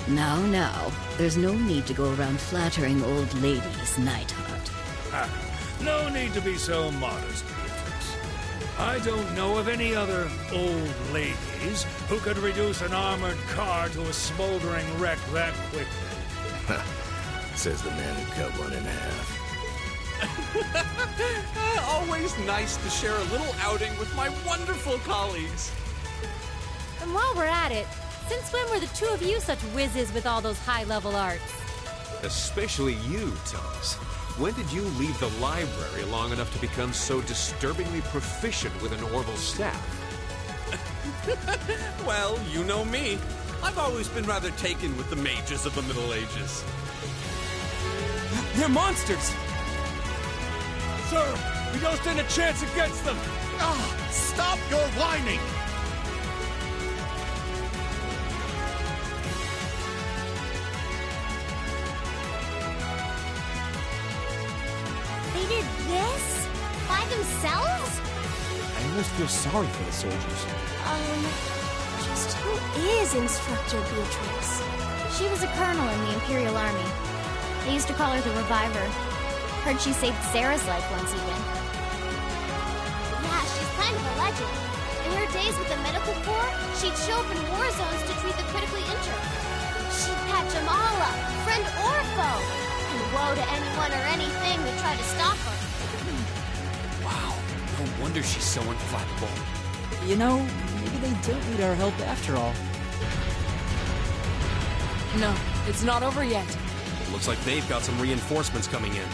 Now, there's no need to go around flattering old ladies, Nightheart. No need to be so modest, Beatrix. I don't know of any other old ladies who could reduce an armored car to a smoldering wreck that quickly. Says the man who cut one in half. Always nice to share a little outing with my wonderful colleagues. And while we're at it, since when were the two of you such whizzes with all those high-level arts? Especially you, Thomas. When did you leave the library long enough to become so disturbingly proficient with an Orville staff? Well, you know me. I've always been rather taken with the mages of the Middle Ages. They're monsters! Sir, we don't stand a chance against them! Ah, stop your whining! They did this? By themselves? I almost feel sorry for the soldiers. Just who is Instructor Beatrix? She was a colonel in the Imperial Army. They used to call her the Reviver. Heard she saved Sarah's life once even. Yeah, she's kind of a legend. In her days with the medical corps, she'd show up in war zones to treat the critically injured. She'd patch them all up, friend or foe. And woe to anyone or anything that tried to stop her. Wow, no wonder she's so implacable. You know, maybe they don't need our help after all. No, it's not over yet. Looks like they've got some reinforcements coming in.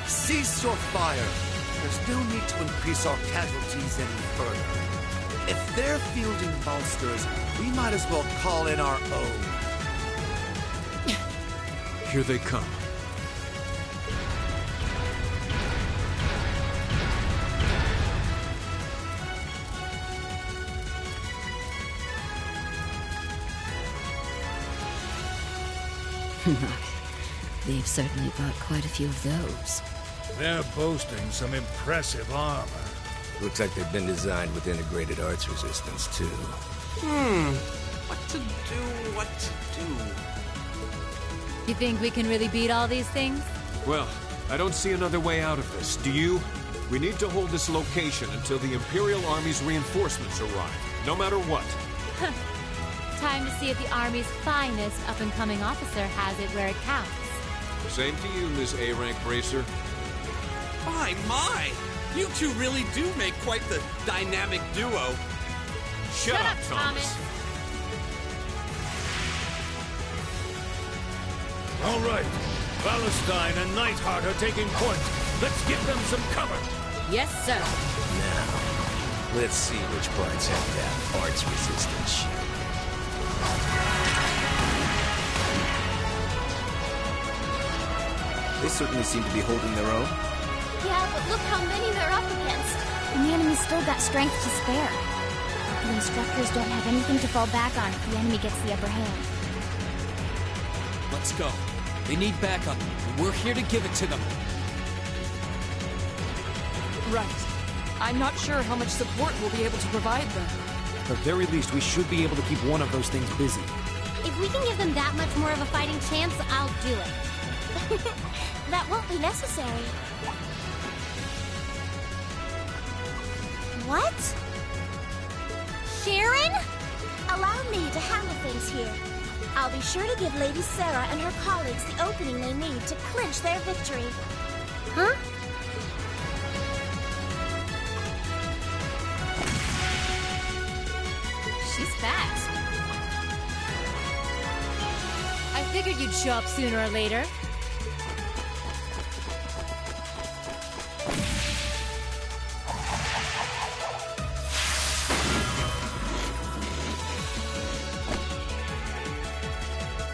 Cease your fire! There's no need to increase our casualties any further. If they're fielding monsters, we might as well call in our own. Here they come. They've certainly bought quite a few of those. They're boasting some impressive armor. Looks like they've been designed with integrated arts resistance, too. What to do? You think we can really beat all these things? Well, I don't see another way out of this. Do you? We need to hold this location until the Imperial Army's reinforcements arrive, no matter what. Time to see if the Army's finest up-and-coming officer has it where it counts. Same to you, Miss A-Rank Bracer. My! You two really do make quite the dynamic duo. Shut up, Thomas. All right. Valentine and Nightheart are taking point. Let's give them some cover. Yes, sir. Now, let's see which parts have that arts-resistant shit. They certainly seem to be holding their own. Yeah, but look how many they're up against. And the enemy's still got strength to spare. The instructors don't have anything to fall back on if the enemy gets the upper hand. Let's go. They need backup, and we're here to give it to them. Right. I'm not sure how much support we'll be able to provide them. At the very least, we should be able to keep one of those things busy. If we can give them that much more of a fighting chance, I'll do it. That won't be necessary. What? Sharon? Allow me to handle things here. I'll be sure to give Lady Sarah and her colleagues the opening they need to clinch their victory. Huh? She's fast. I figured you'd show up sooner or later.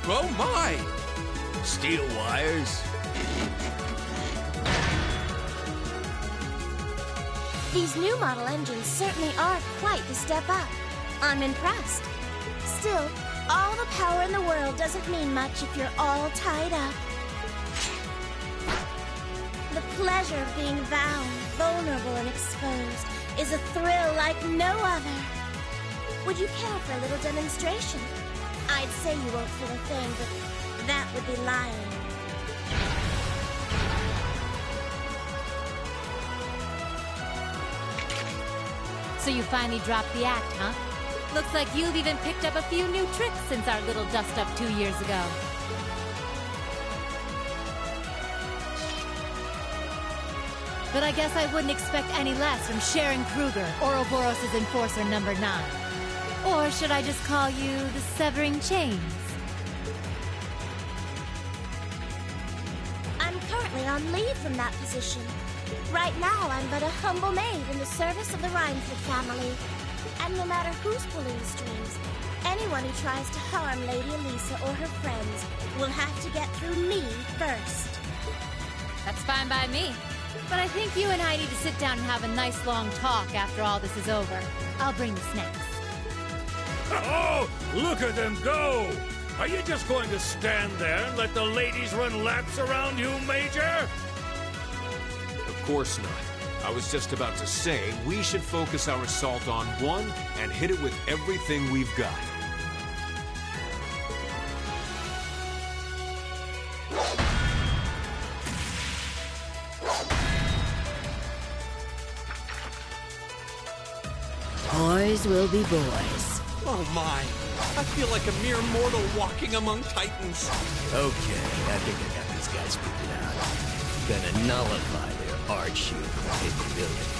Oh my! Steel wires. These new model engines certainly are quite the step up. I'm impressed. Still, all the power in the world doesn't mean much if you're all tied up. The pleasure of being bound, vulnerable, and exposed is a thrill like no other. Would you care for a little demonstration? I'd say you won't feel a thing, but that would be lying. So you finally dropped the act, huh? Looks like you've even picked up a few new tricks since our little dust-up 2 years ago. But I guess I wouldn't expect any less from Sharon Kruger, Ouroboros' Enforcer number 9. Or should I just call you the Severing Chains? I'm currently on leave from that position. Right now, I'm but a humble maid in the service of the Rhineford family. And no matter who's pulling the strings, anyone who tries to harm Lady Elisa or her friends will have to get through me first. That's fine by me. But I think you and I need to sit down and have a nice long talk after all this is over. I'll bring the snacks. Oh, look at them go! Are you just going to stand there and let the ladies run laps around you, Major? Of course not. I was just about to say, we should focus our assault on one and hit it with everything we've got. Boys will be boys. Oh my! I feel like a mere mortal walking among titans. Okay, I think I got these guys figured out. Gonna nullify their arch-human capabilities.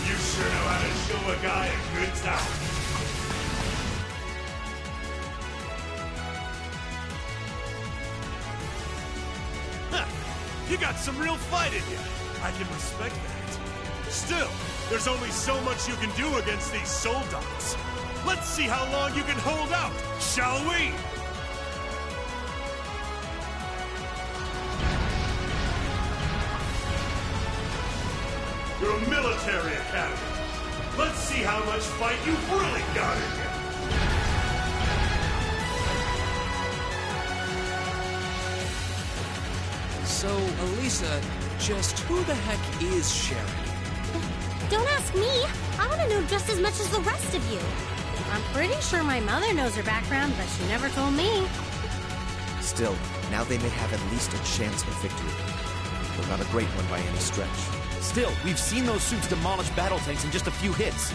You sure know how to show a guy a good time. You got some real fight in you. I can respect that. Still, there's only so much you can do against these soldats. Let's see how long you can hold out, shall we? You're a military academy. Let's see how much fight you've really got in you. So, Elisa, just who the heck is Sharon? Don't ask me. I want to know just as much as the rest of you. I'm pretty sure my mother knows her background, but she never told me. Still, now they may have at least a chance of victory. Though not a great one by any stretch. Still, we've seen those suits demolish battle tanks in just a few hits.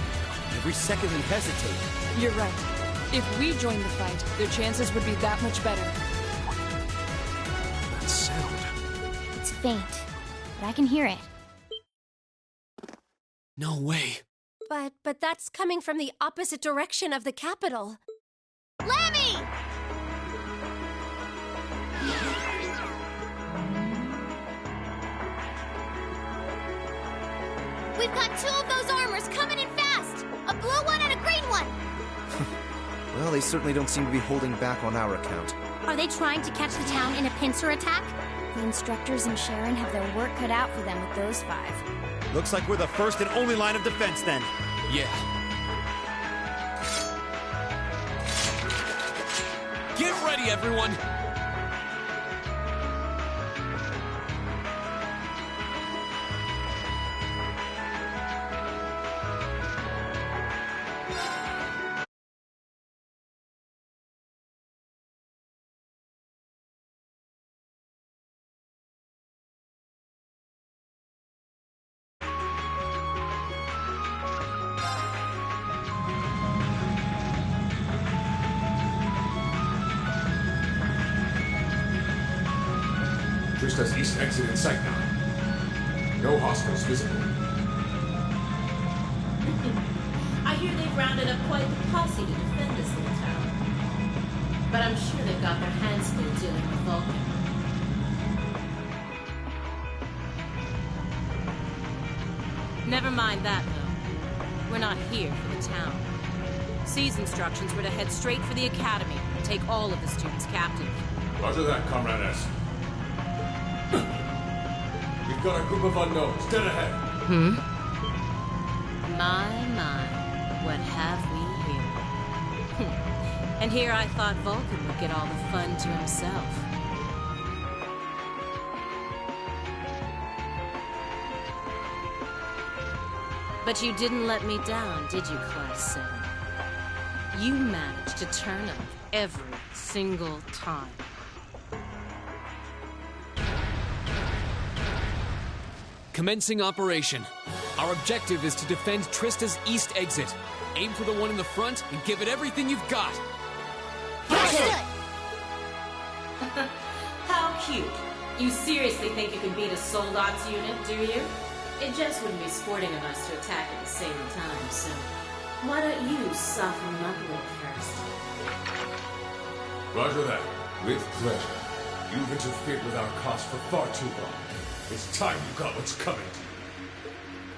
Every second we hesitate. You're right. If we join the fight, their chances would be that much better. That sound. It's faint, but I can hear it. No way. But that's coming from the opposite direction of the capital. Lemmy! We've got 2 of those armors coming in fast! A blue one and a green one! Well, they certainly don't seem to be holding back on our account. Are they trying to catch the town in a pincer attack? The instructors and Sharon have their work cut out for them with those 5. Looks like we're the first and only line of defense then. Yeah. Get ready, everyone! Trista's east exit in sight now. No hostiles visible. I hear they've rounded up quite the posse to defend this little town. But I'm sure they've got their hands full dealing with Vulcan. Never mind that, though. We're not here for the town. C's instructions were to head straight for the academy and take all of the students captive. Roger that, Comrade S. We've got a group of unknowns dead ahead. My, what have we here? And here I thought Vulcan would get all the fun to himself. But you didn't let me down, did you, Class 7? You managed to turn up every single time. Commencing operation. Our objective is to defend Trista's east exit. Aim for the one in the front and give it everything you've got. How cute. You seriously think you can beat a Soldot's unit, do you? It just wouldn't be sporting of us to attack at the same time, so why don't you soften them up a little first? Roger that. With pleasure. You've interfered with our cause for far too long. It's time you got what's coming.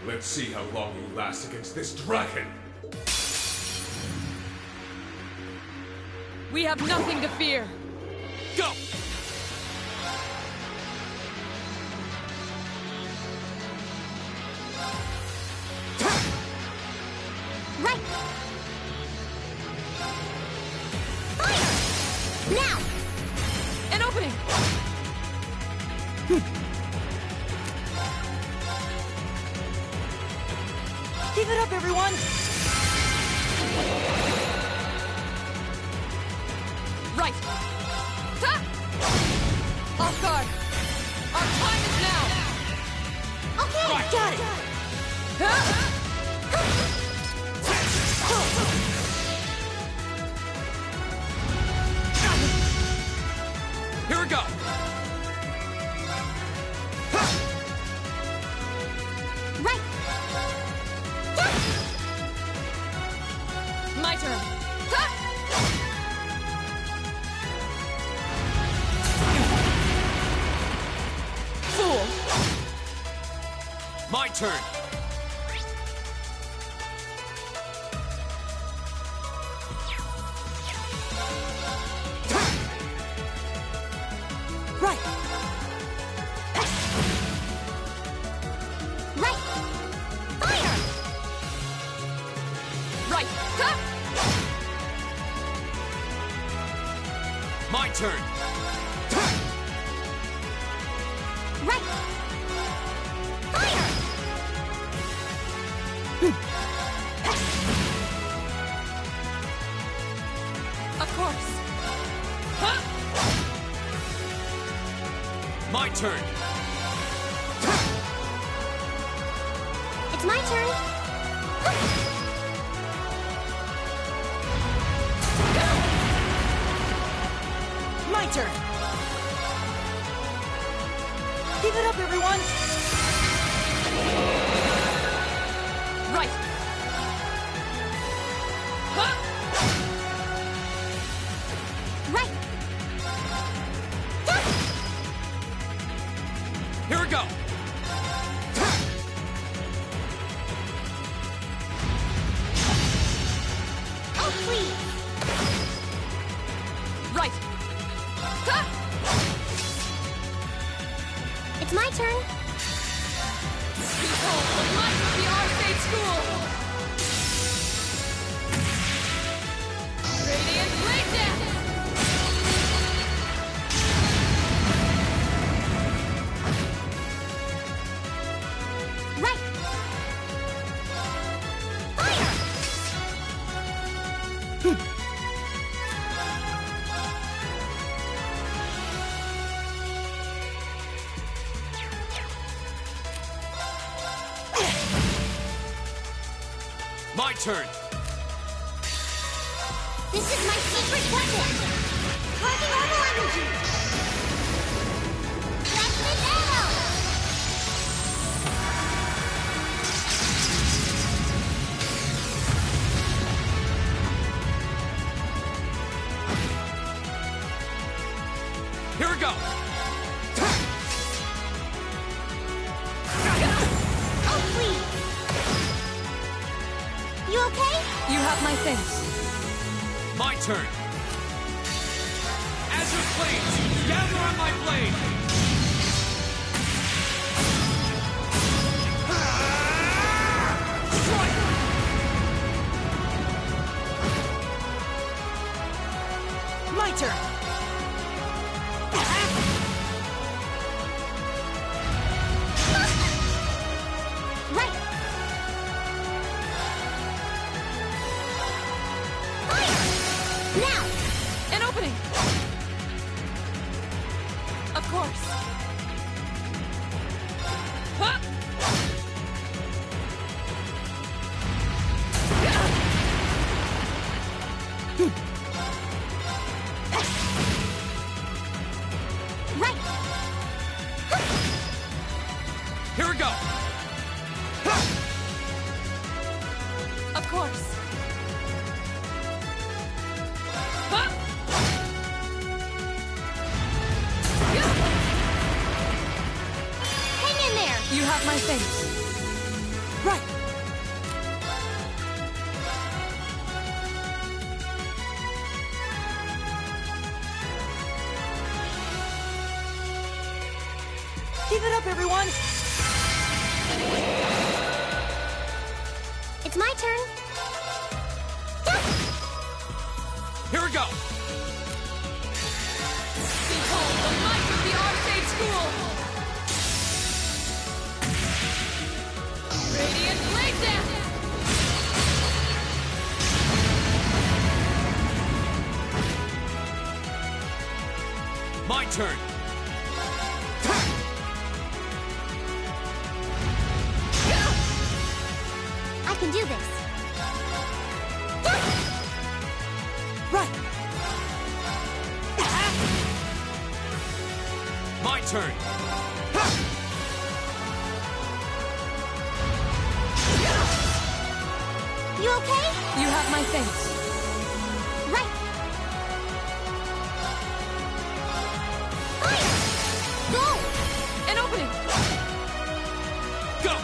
Let's see how long you last against this dragon. We have nothing to fear. Go! Right! Fire! Now! An opening! Give it up, everyone! Right! Ha! Off guard! Our time is now! Okay! Right. Got it! Here we go! Right! My turn! Fool! My turn! Right! Right! Fire! Right! Ha! My turn! Right! Fire! Of course! Ha! My turn! It's my turn. My turn! Give it up, everyone! Right! Right! Ha! It's my turn. Behold the might of the Arcade School! Radiant Blade Dance! Right. Fire! My turn! This is my secret weapon! Charging orbital energy! Plasmid arrow! Here we go! Oh, please! You okay? You have my thanks. My turn! Azure Flames! Gather on my blade! My turn! Right! Fire! Now! An opening! Of course. Huh? Right! Here we go! Of course. Huh? Hang in there! You have my thanks. Right. Keep it up, everyone! It's my turn. Here we go! Behold the might of the Arcade School! Radiant Blade Dance! My turn! I can do this. Right! My turn! You okay? You have my thanks. Right! Fire! Go! An opening! Go!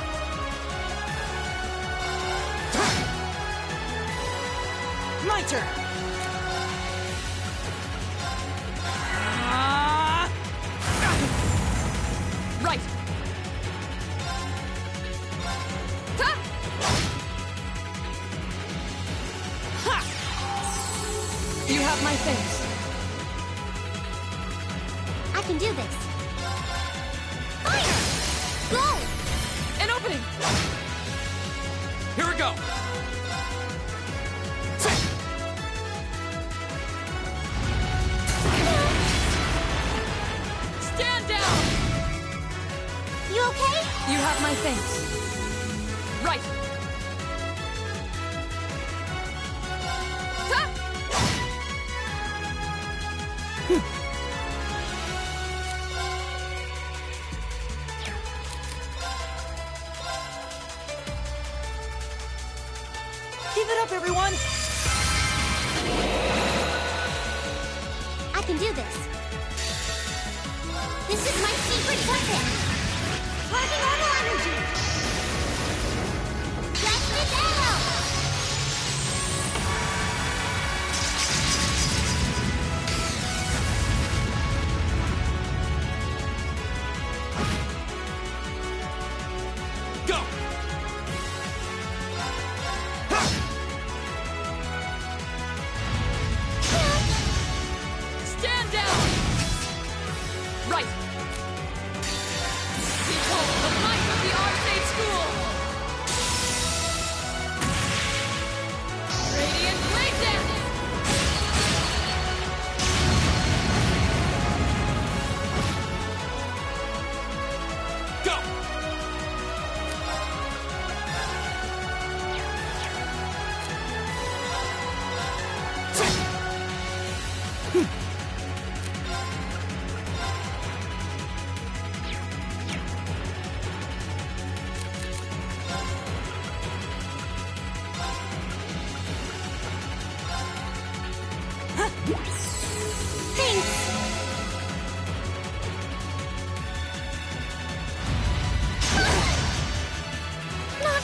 My turn! Right! Ha! Ha! You have my thanks. I can do this. Fire! Go! An opening! Here we go! Stand down! You okay? You have my thanks. Right! Ha! Keep it up, everyone! I can do this. This is my secret weapon. Charging orbital energy. Plasmid arrow. Not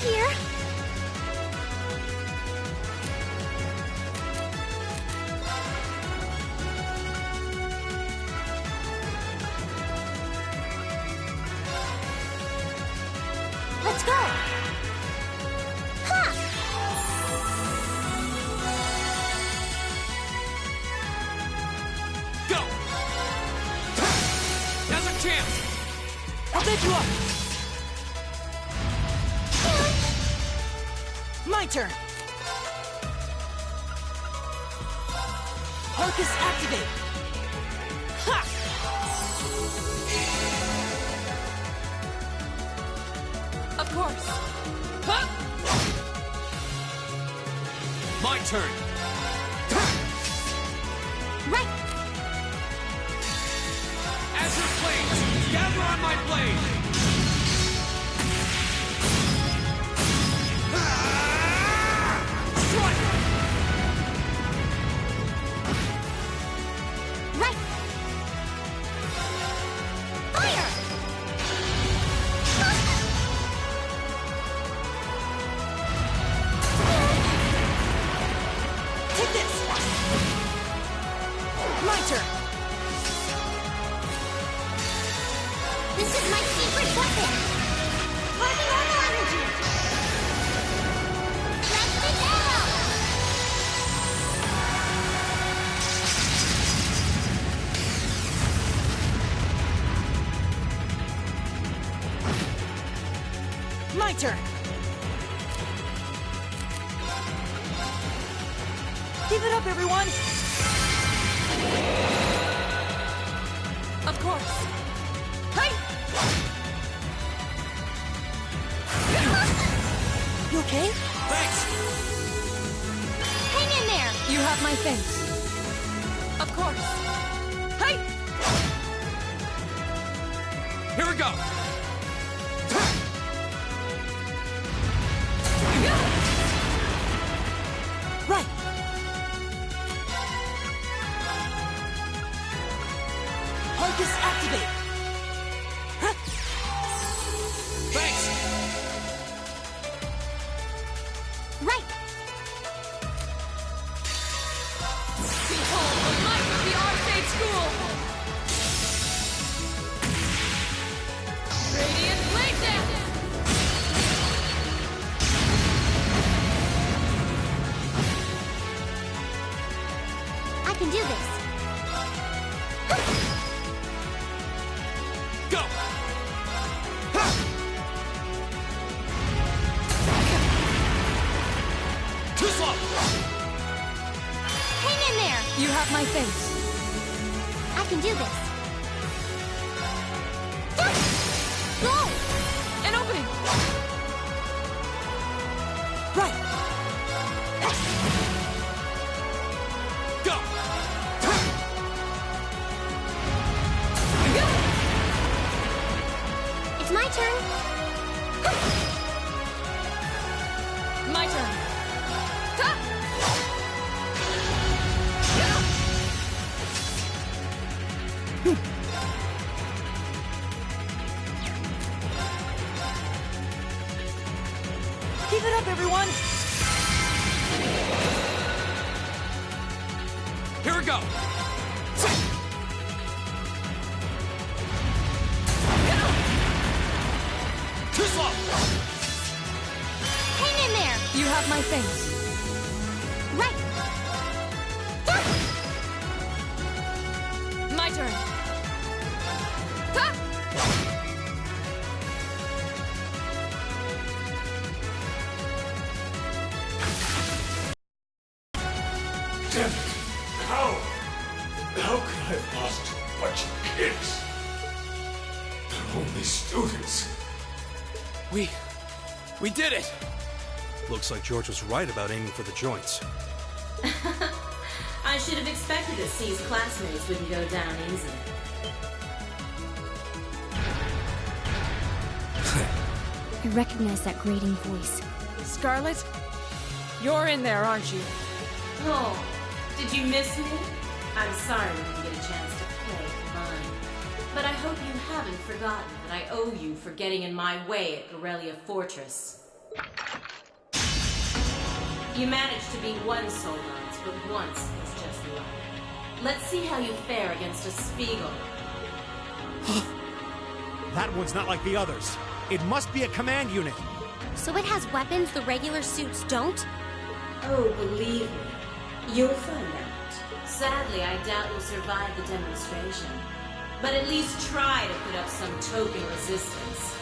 here. Let's go. Ha! Go! Now's our chance! I'll pick you up! My turn! Arcus activate! Ha! Of course. Huh? My turn! Right. Azure Flames, gather on my blade! Right. Fire! Take this! My turn! This is my secret weapon! For the normal energy! Electric arrow! My turn! Keep it up, everyone! Of course. Hey! You okay? Thanks! Hang in there! You have my thanks. Of course. Hey! Here we go! Right! Arcus activate! Huh? Thanks! Right! Behold the might of the Arcade School! Radiant Blade Dance! I can do this. Go! Too slow! Hang in there! You have my thanks. I can do this. Go! An opening! Right! Go! It's my turn. My turn. Ta! Keep it up, everyone! Here we go! Too slow! Hang in there! You have my thanks. Right! My turn. Ta! Damn it! How? How could I have lost a bunch of kids? They're only students. We did it! Looks like George was right about aiming for the joints. I I should have expected that C's classmates wouldn't go down easy. I recognize that grating voice. Scarlet? You're in there, aren't you? Oh, did you miss me? I'm sorry we didn't get a chance to play mine. But I hope you haven't forgotten that I owe you for getting in my way at Gorelia Fortress. You managed to beat one Soldans, but once is just luck. Let's see how you fare against a Spiegel. That one's not like the others. It must be a command unit. So it has weapons the regular suits don't? Oh, believe me, you'll find out. Sadly, I doubt you'll survive the demonstration. But at least try to put up some token resistance.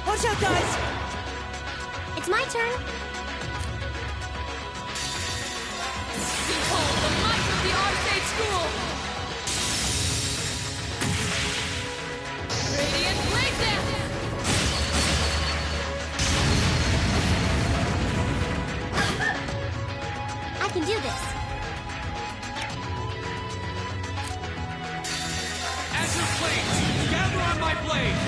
Watch out, guys! It's my turn. Behold the might of the Arcade School! Radiant Blade Dance! I can do this. Azure Flames, gather on my blade!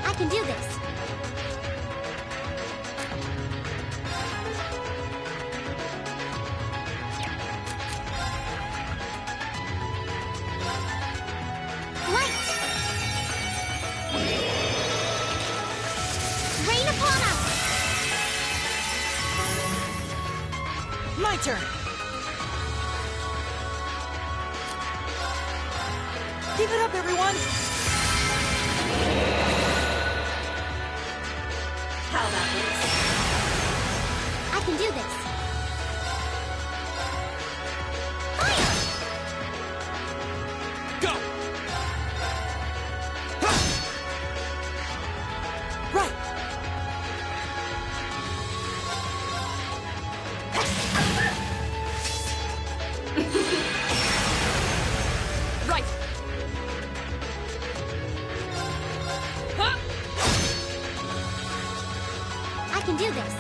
I can do this. Light! Rain upon us! My turn! Keep it up, everyone! How about this? I can do this. Go! Right! Right! Huh? I can do this.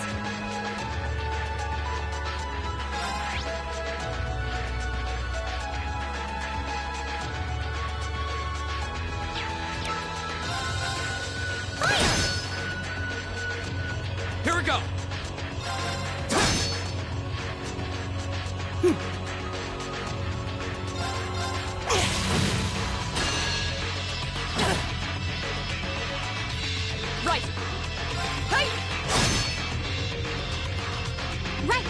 Here we go! Right! Hey! Right!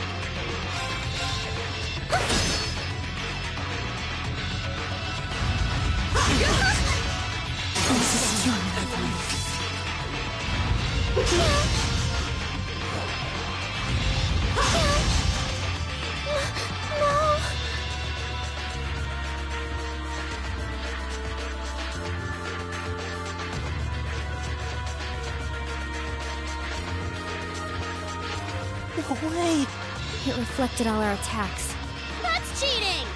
No! No way! It reflected all our attacks. That's cheating!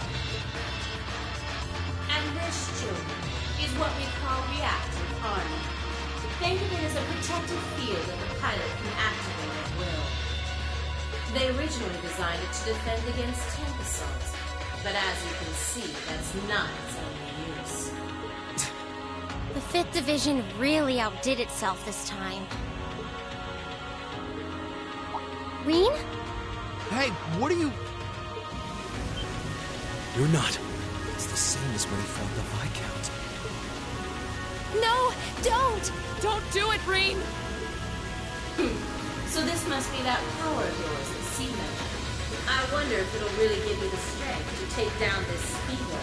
And this, children, is what we call reactive armor. Think of it as a protective field that the pilot can activate at will. They originally designed it to defend against tank assaults, but as you can see, that's not its only use. The 5th Division really outdid itself this time. Reen? Hey, what are you... You're not. It's the same as when he fought the Viscount. No! Don't! Don't do it, Reen! So this must be that power of yours that C mentioned. I wonder if it'll really give you the strength to take down this Spiegel.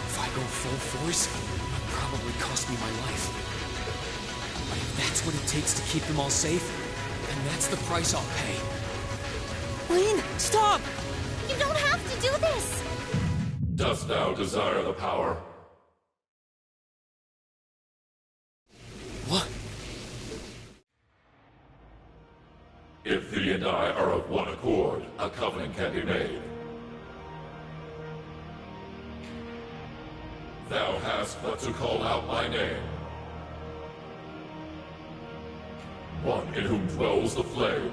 If I go full force, it'll probably cost me my life. But if that's what it takes to keep them all safe, then that's the price I'll pay. Wayne, stop! You don't have to do this! Dost thou desire the power? What? If thee and I are of one accord, a covenant can be made. Thou hast but to call out my name. One in whom dwells the flame.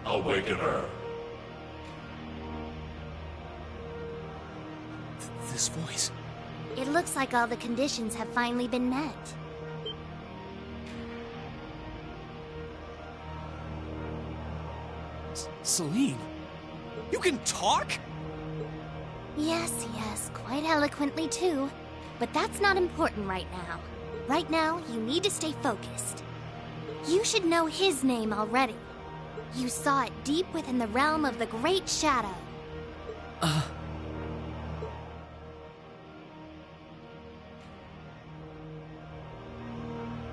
Awakener. This voice. It looks like all the conditions have finally been met. Celine, you can talk? Yes, quite eloquently too. But that's not important right now. Right now, you need to stay focused. You should know his name already. You saw it deep within the realm of the Great Shadow.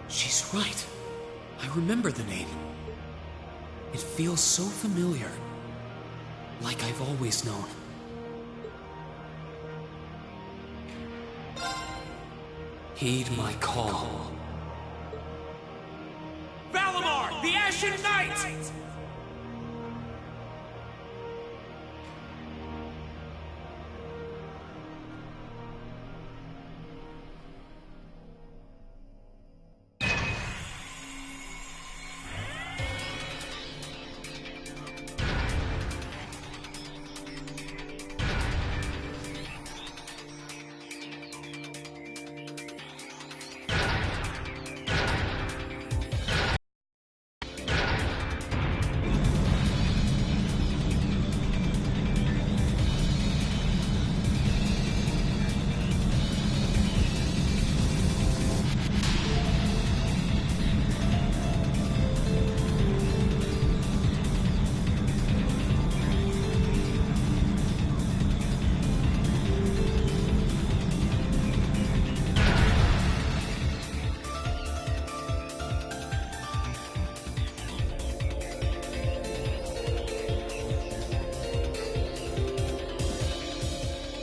She's right. I remember the name. It feels so familiar. Like I've always known. Heed my call. Valimar, the Ashen Knight!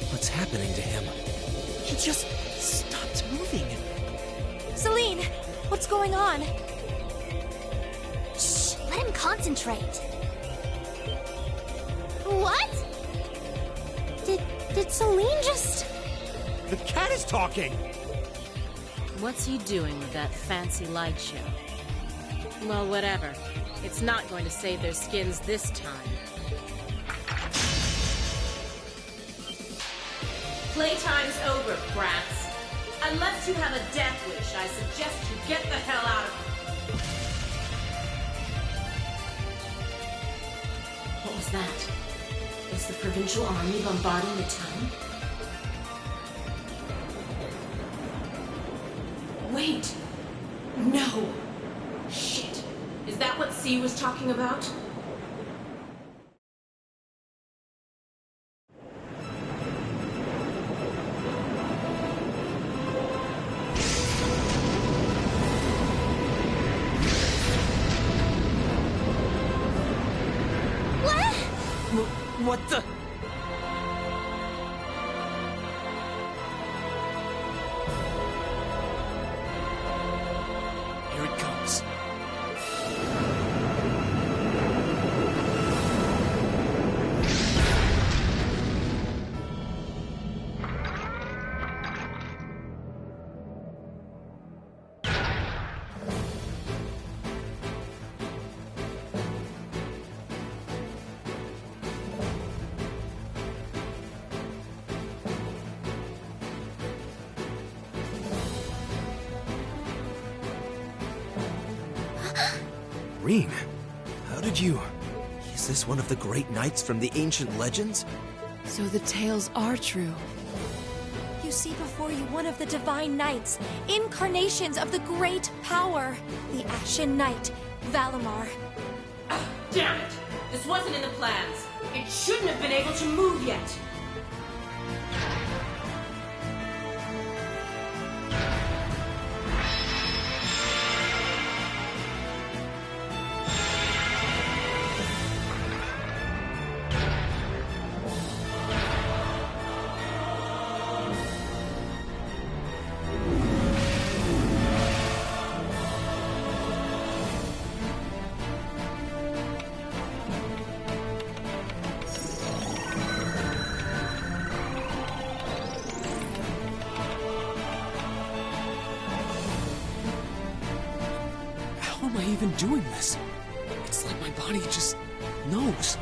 What's happening to him? He just stopped moving. Celine, what's going on? Shh, let him concentrate. What? Did Celine just... The cat is talking! What's he doing with that fancy light show? Well, whatever. It's not going to save their skins this time. Playtime's over, brats. Unless you have a death wish, I suggest you get the hell out of here. What was that? Is the Provincial Army bombarding the town? Wait! No! Shit! Is that what C was talking about? What the? Here it comes. Rean, how did you... Is this one of the great knights from the ancient legends? So the tales are true. You see before you one of the divine knights, incarnations of the great power, the Ashen Knight, Valimar. Damn it! This wasn't in the plans. It shouldn't have been able to move yet. even doing this? It's like my body just knows.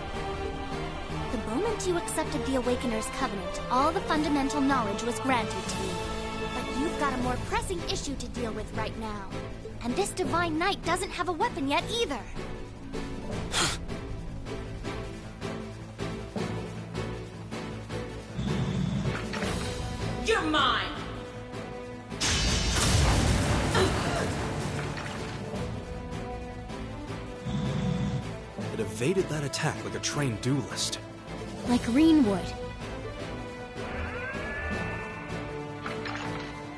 The moment you accepted the Awakener's Covenant, all the fundamental knowledge was granted to you. But you've got a more pressing issue to deal with right now. And this Divine Knight doesn't have a weapon yet either. You're mine! It evaded that attack like a trained duelist. Like Greenwood.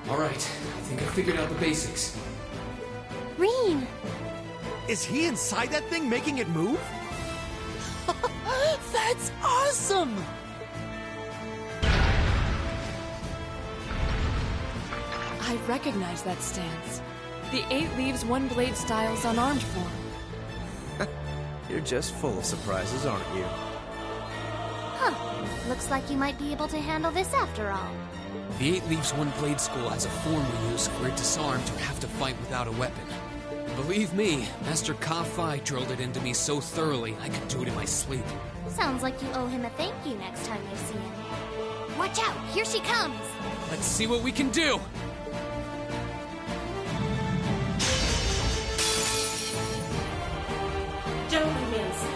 Alright, I think I figured out the basics. Reen! Is he inside that thing making it move? That's awesome! I recognize that stance. The 8 leaves 1 blade style's unarmed form. You're just full of surprises, aren't you? Huh. Looks like you might be able to handle this after all. The 8 Leaves 1 Blade School has a form we use where disarmed or have to fight without a weapon. Believe me, Master Ka-Fi drilled it into me so thoroughly I could do it in my sleep. Sounds like you owe him a thank you next time you see him. Watch out! Here she comes! Let's see what we can do! Don't remain satisfied.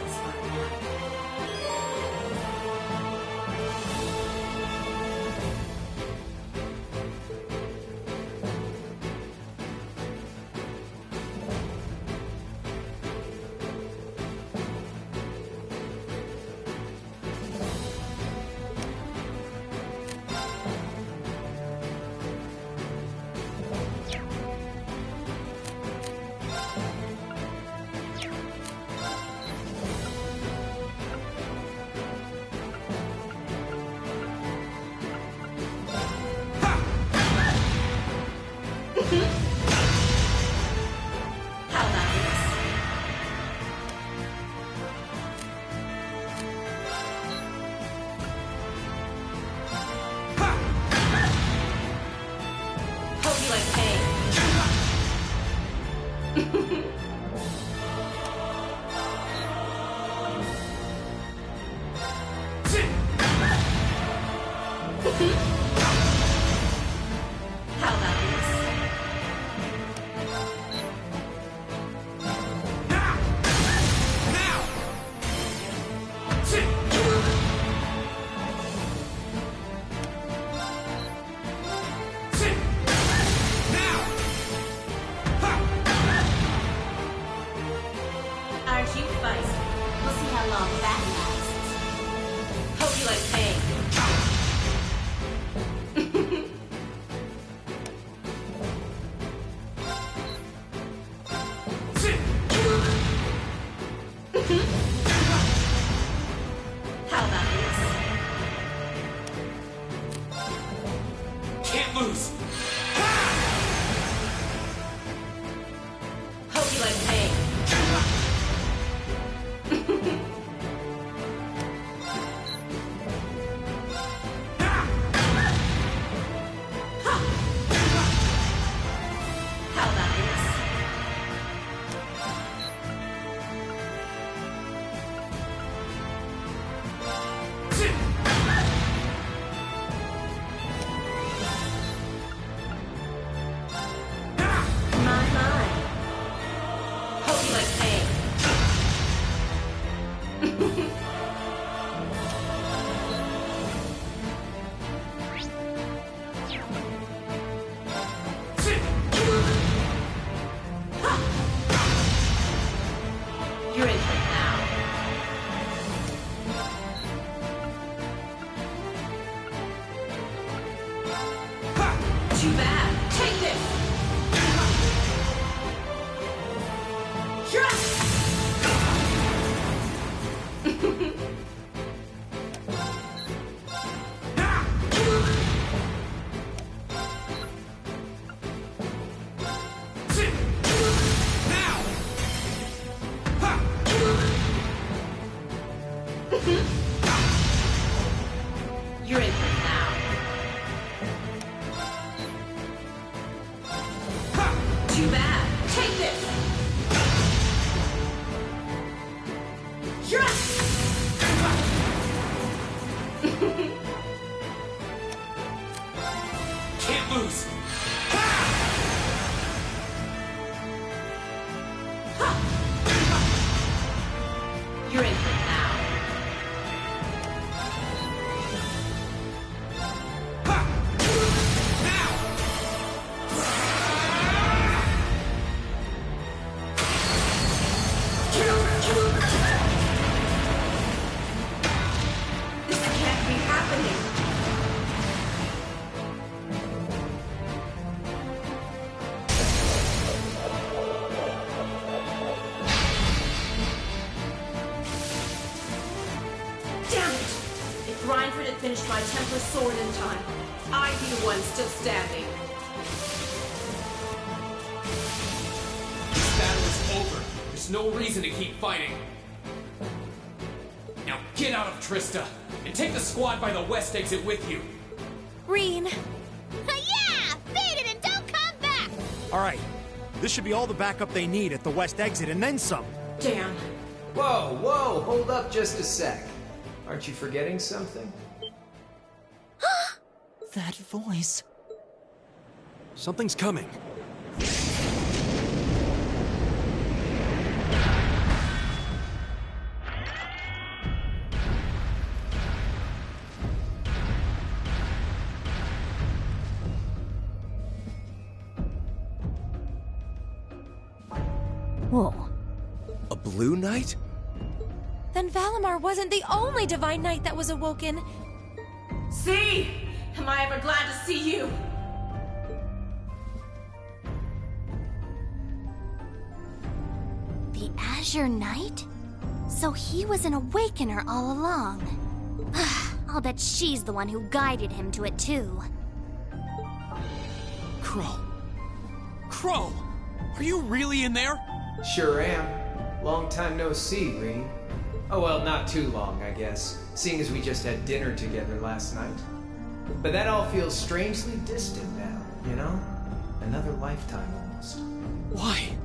Aren't you feisty? We'll see how long that lasts. Hope you like pain. How about this? Can't lose! Hope you like pain. How about this? My. Hope you like pain. You're in for it now. Too bad. Take this. You're in for it now. can't lose! You're in for it now. This can't be happening. Damn it! If Reinford had finished my Templar sword in time, I'd be the one still standing. This battle is over. There's no reason to keep fighting. Now get out of Trista, and take the squad by the west exit with you. Reen. Yeah! Beat it and don't come back! All right. This should be all the backup they need at the west exit, and then some. Damn. Whoa, whoa, hold up just a sec. Aren't you forgetting something? That voice. Something's coming. Whoa. A blue knight? Then Valimar wasn't the only Divine Knight that was awoken. See? Am I ever glad to see you? The Azure Knight? So he was an Awakener all along. I'll bet she's the one who guided him to it too. Crow. Crow! Are you really in there? Sure am. Long time no see, Reen. Oh well, not too long, I guess, seeing as we just had dinner together last night. But that all feels strangely distant now, you know? Another lifetime almost. Why?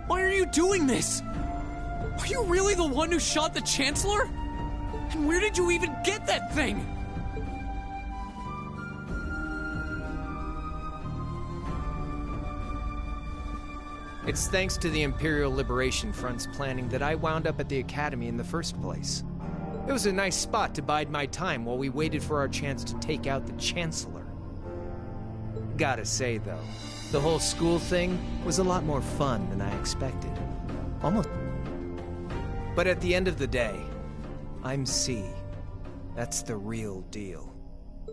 Why are you doing this? Are you really the one who shot the Chancellor? And where did you even get that thing? It's thanks to the Imperial Liberation Front's planning that I wound up at the Academy in the first place. It was a nice spot to bide my time while we waited for our chance to take out the Chancellor. Gotta say, though, the whole school thing was a lot more fun than I expected. Almost. But at the end of the day, I'm C. That's the real deal.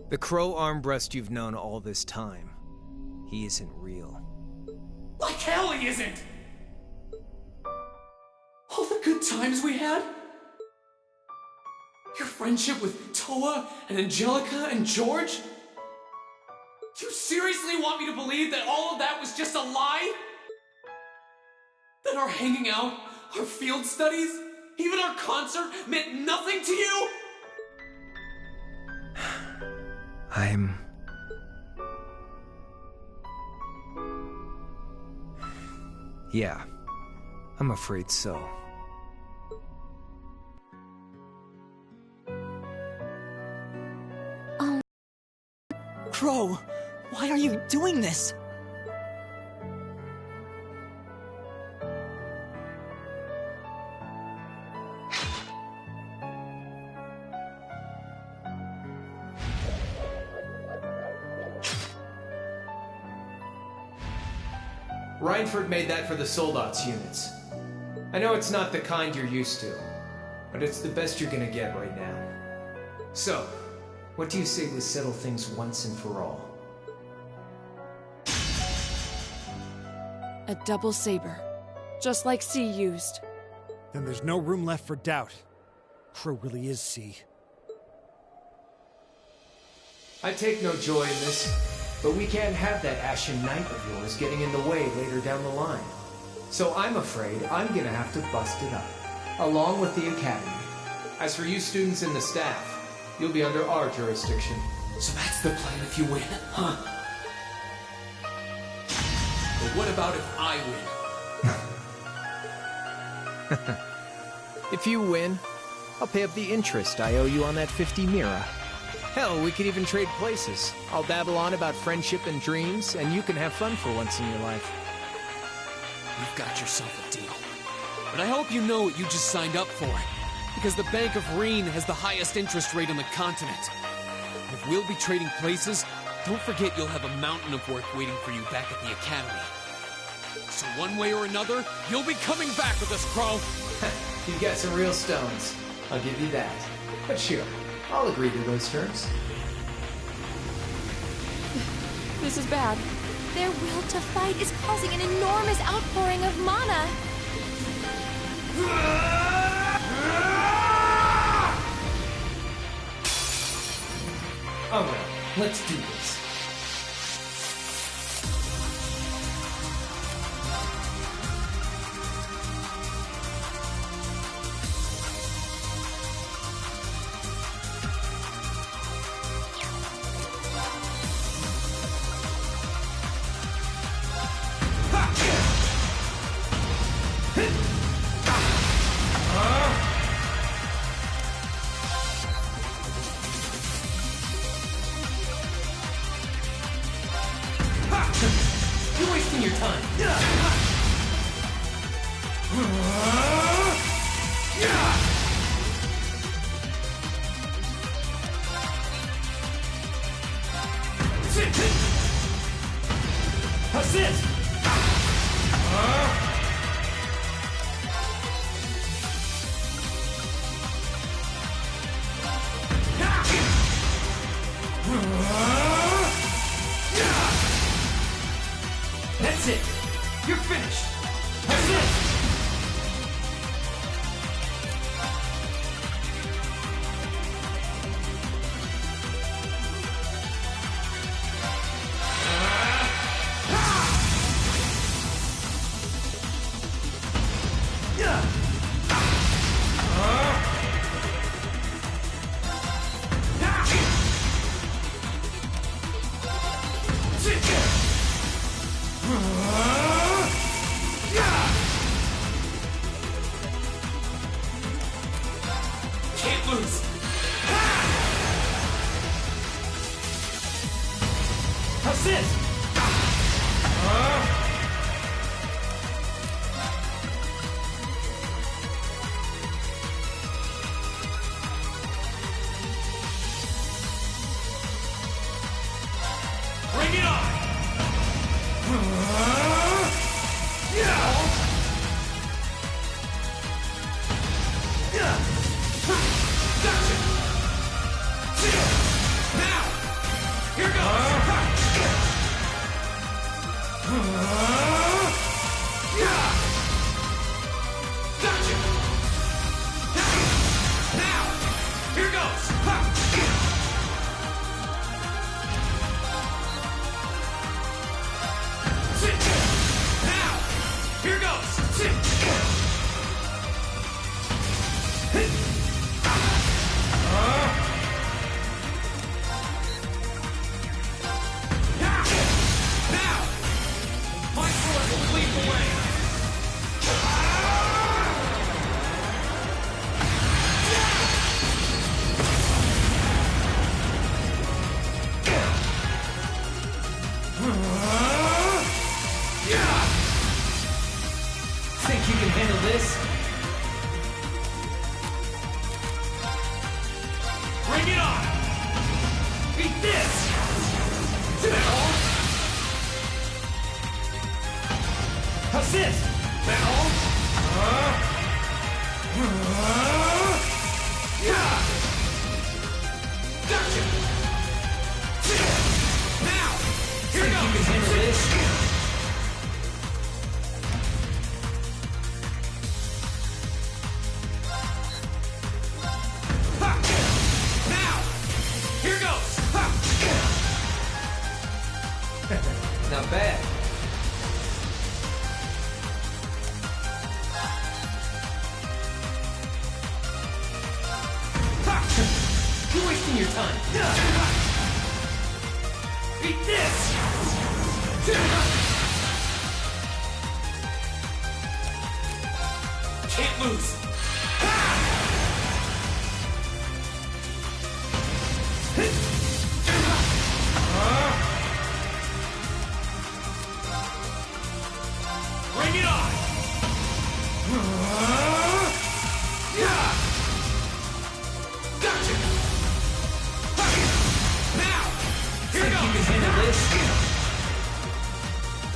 The Crow Armbrust you've known all this time, he isn't real. Like hell he isn't! All the good times we had? Your friendship with Toa and Angelica and George? You seriously want me to believe that all of that was just a lie? That our hanging out, our field studies, even our concert meant nothing to you? Yeah, I'm afraid so. Oh. Crow, why are you doing this? Reinford made that for the Soldats units. I know it's not the kind you're used to, but it's the best you're gonna get right now. So, what do you say we settle things once and for all? A double saber. Just like C used. Then there's no room left for doubt. Crow really is C. I take no joy in this, but we can't have that Ashen Knight of yours getting in the way later down the line. So I'm afraid I'm gonna have to bust it up, along with the Academy. As for you students and the staff, you'll be under our jurisdiction. So that's the plan if you win, huh? But what about if I win? If you win, I'll pay up the interest I owe you on that 50 Mira. Hell, we could even trade places. I'll babble on about friendship and dreams, and you can have fun for once in your life. You've got yourself a deal. But I hope you know what you just signed up for. Because the Bank of Reen has the highest interest rate on the continent. And if we'll be trading places, don't forget you'll have a mountain of work waiting for you back at the Academy. So one way or another, you'll be coming back with us, Crow! You got some real stones. I'll give you that. But sure, I'll agree to those terms. This is bad. Their will to fight is causing an enormous outpouring of mana. Alright, let's do this. You're wasting your time. Assist! That's it! You're finished! Assist! Can't lose. Assist! Bring it on! Gotcha! Now! Here goes! Gotcha! Now! Here goes! Now! Here goes! Now! My sword will lead the way! Think you can handle this? Bring it on! Beat this! Metal! Assist! Metal! Gotcha! Now! Here Think you can goes! handle this? Now! Here goes! Not bad. You're wasting your time. Beat this! Can't lose!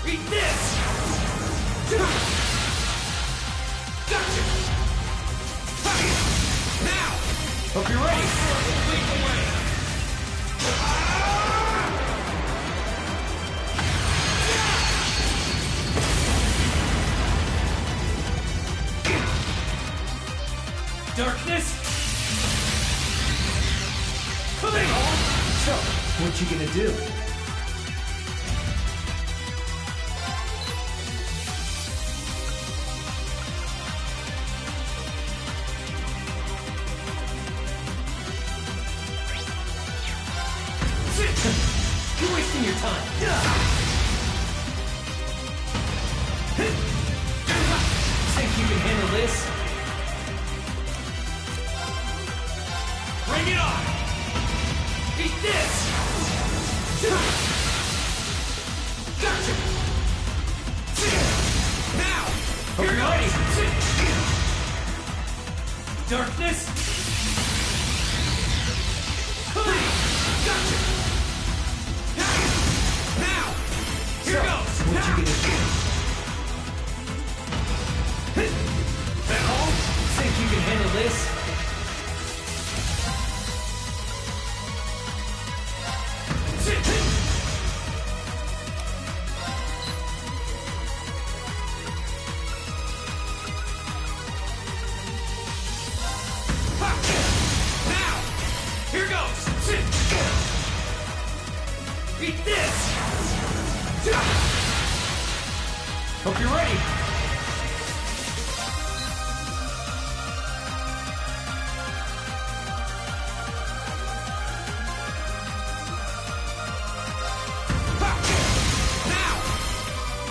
Eat this! Gotcha! Now! Hope you're ready! Lead the way! Darkness! Coming! So, what you gonna do? You're wasting your time. Think you can handle this? Bring it on! Eat this! Gotcha! Now! Hope you're ready! Darkness! Gotcha! Now! Here goes! What you gonna do? That all? Think you can handle this? Now! Here goes! Eat this! Hope you're ready! Now!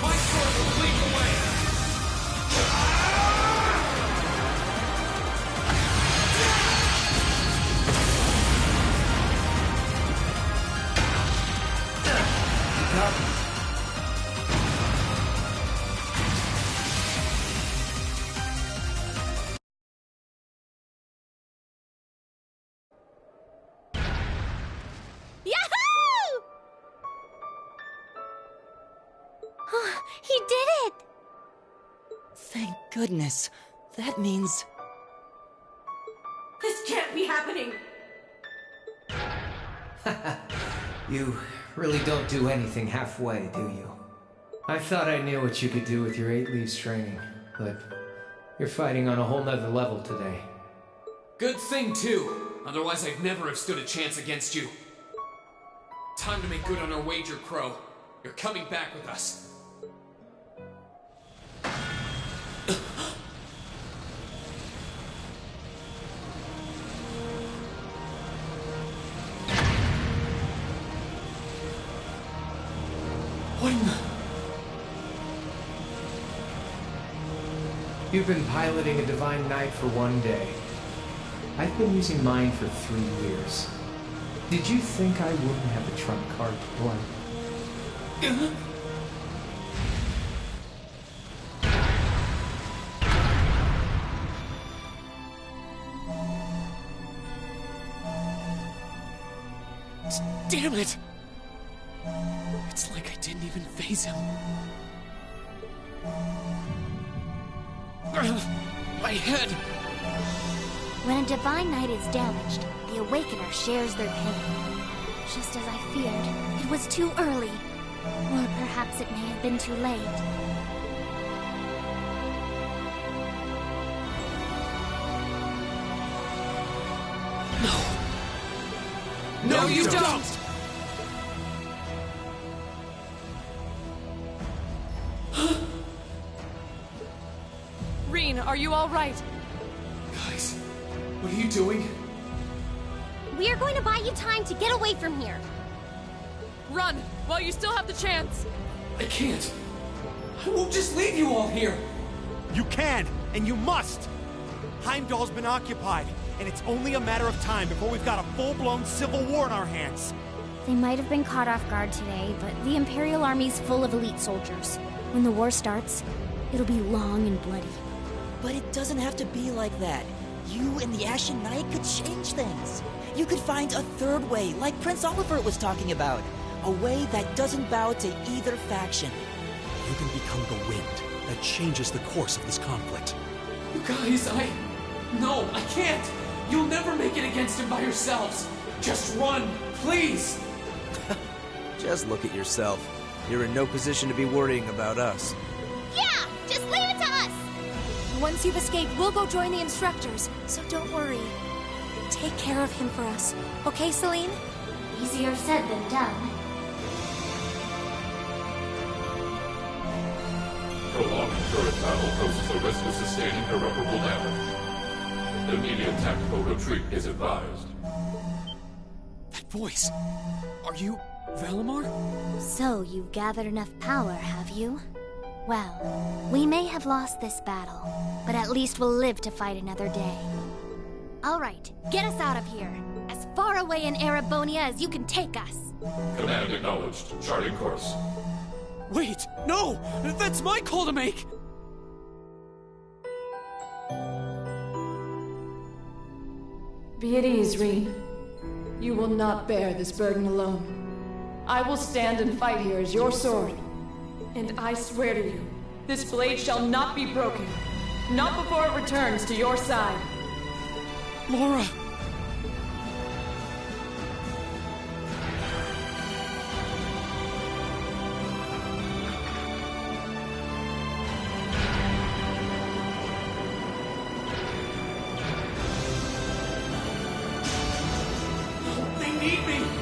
My sword will lead the way! Yahoo! He did it! Thank goodness. That means... This can't be happening! You really don't do anything halfway, do you? I thought I knew what you could do with your 8 Leaves training, but you're fighting on a whole nother level today. Good thing, too. Otherwise, I'd never have stood a chance against you. Time to make good on our wager, Crow. You're coming back with us. What in the... You've been piloting a Divine Knight for 1 day. I've been using mine for 3 years. Did you think I wouldn't have a trump card to play? Damn it! It's like I didn't even phase him. My head! When a Divine Knight is damaged, the Awakener shares their pain. Just as I feared, it was too early. Or perhaps it may have been too late. No, you don't! Reen, are you all right? Guys, what are you doing? We are going to buy you time to get away from here. Run, while you still have the chance. I can't. I won't just leave you all here. You can, and you must! Heimdall's been occupied, and it's only a matter of time before we've got a full-blown civil war in our hands. They might have been caught off guard today, but the Imperial Army's full of elite soldiers. When the war starts, it'll be long and bloody. But it doesn't have to be like that. You and the Ashen Knight could change things. You could find a third way, like Prince Oliver was talking about. A way that doesn't bow to either faction. You can become the wind that changes the course of this conflict. You guys, No, I can't! You'll never make it against him by yourselves! Just run, please! Just look at yourself. You're in no position to be worrying about us. Yeah! Just leave it to us! Once you've escaped, we'll go join the instructors, so don't worry. Take care of him for us. Okay, Celine? Easier said than done. Prolonged turret battle poses the risk of sustaining irreparable damage. Immediate tactical retreat is advised. That voice! Are you Valimar? So you've gathered enough power, have you? Well, we may have lost this battle, but at least we'll live to fight another day. All right, get us out of here. As far away in Erebonia as you can take us. Command acknowledged. Charting course. Wait, no! That's my call to make! Be at ease, Reen. You will not bear this burden alone. I will stand and fight here as your sword. And I swear to you, this blade shall not be broken. Not before it returns to your side. Laura! They need me!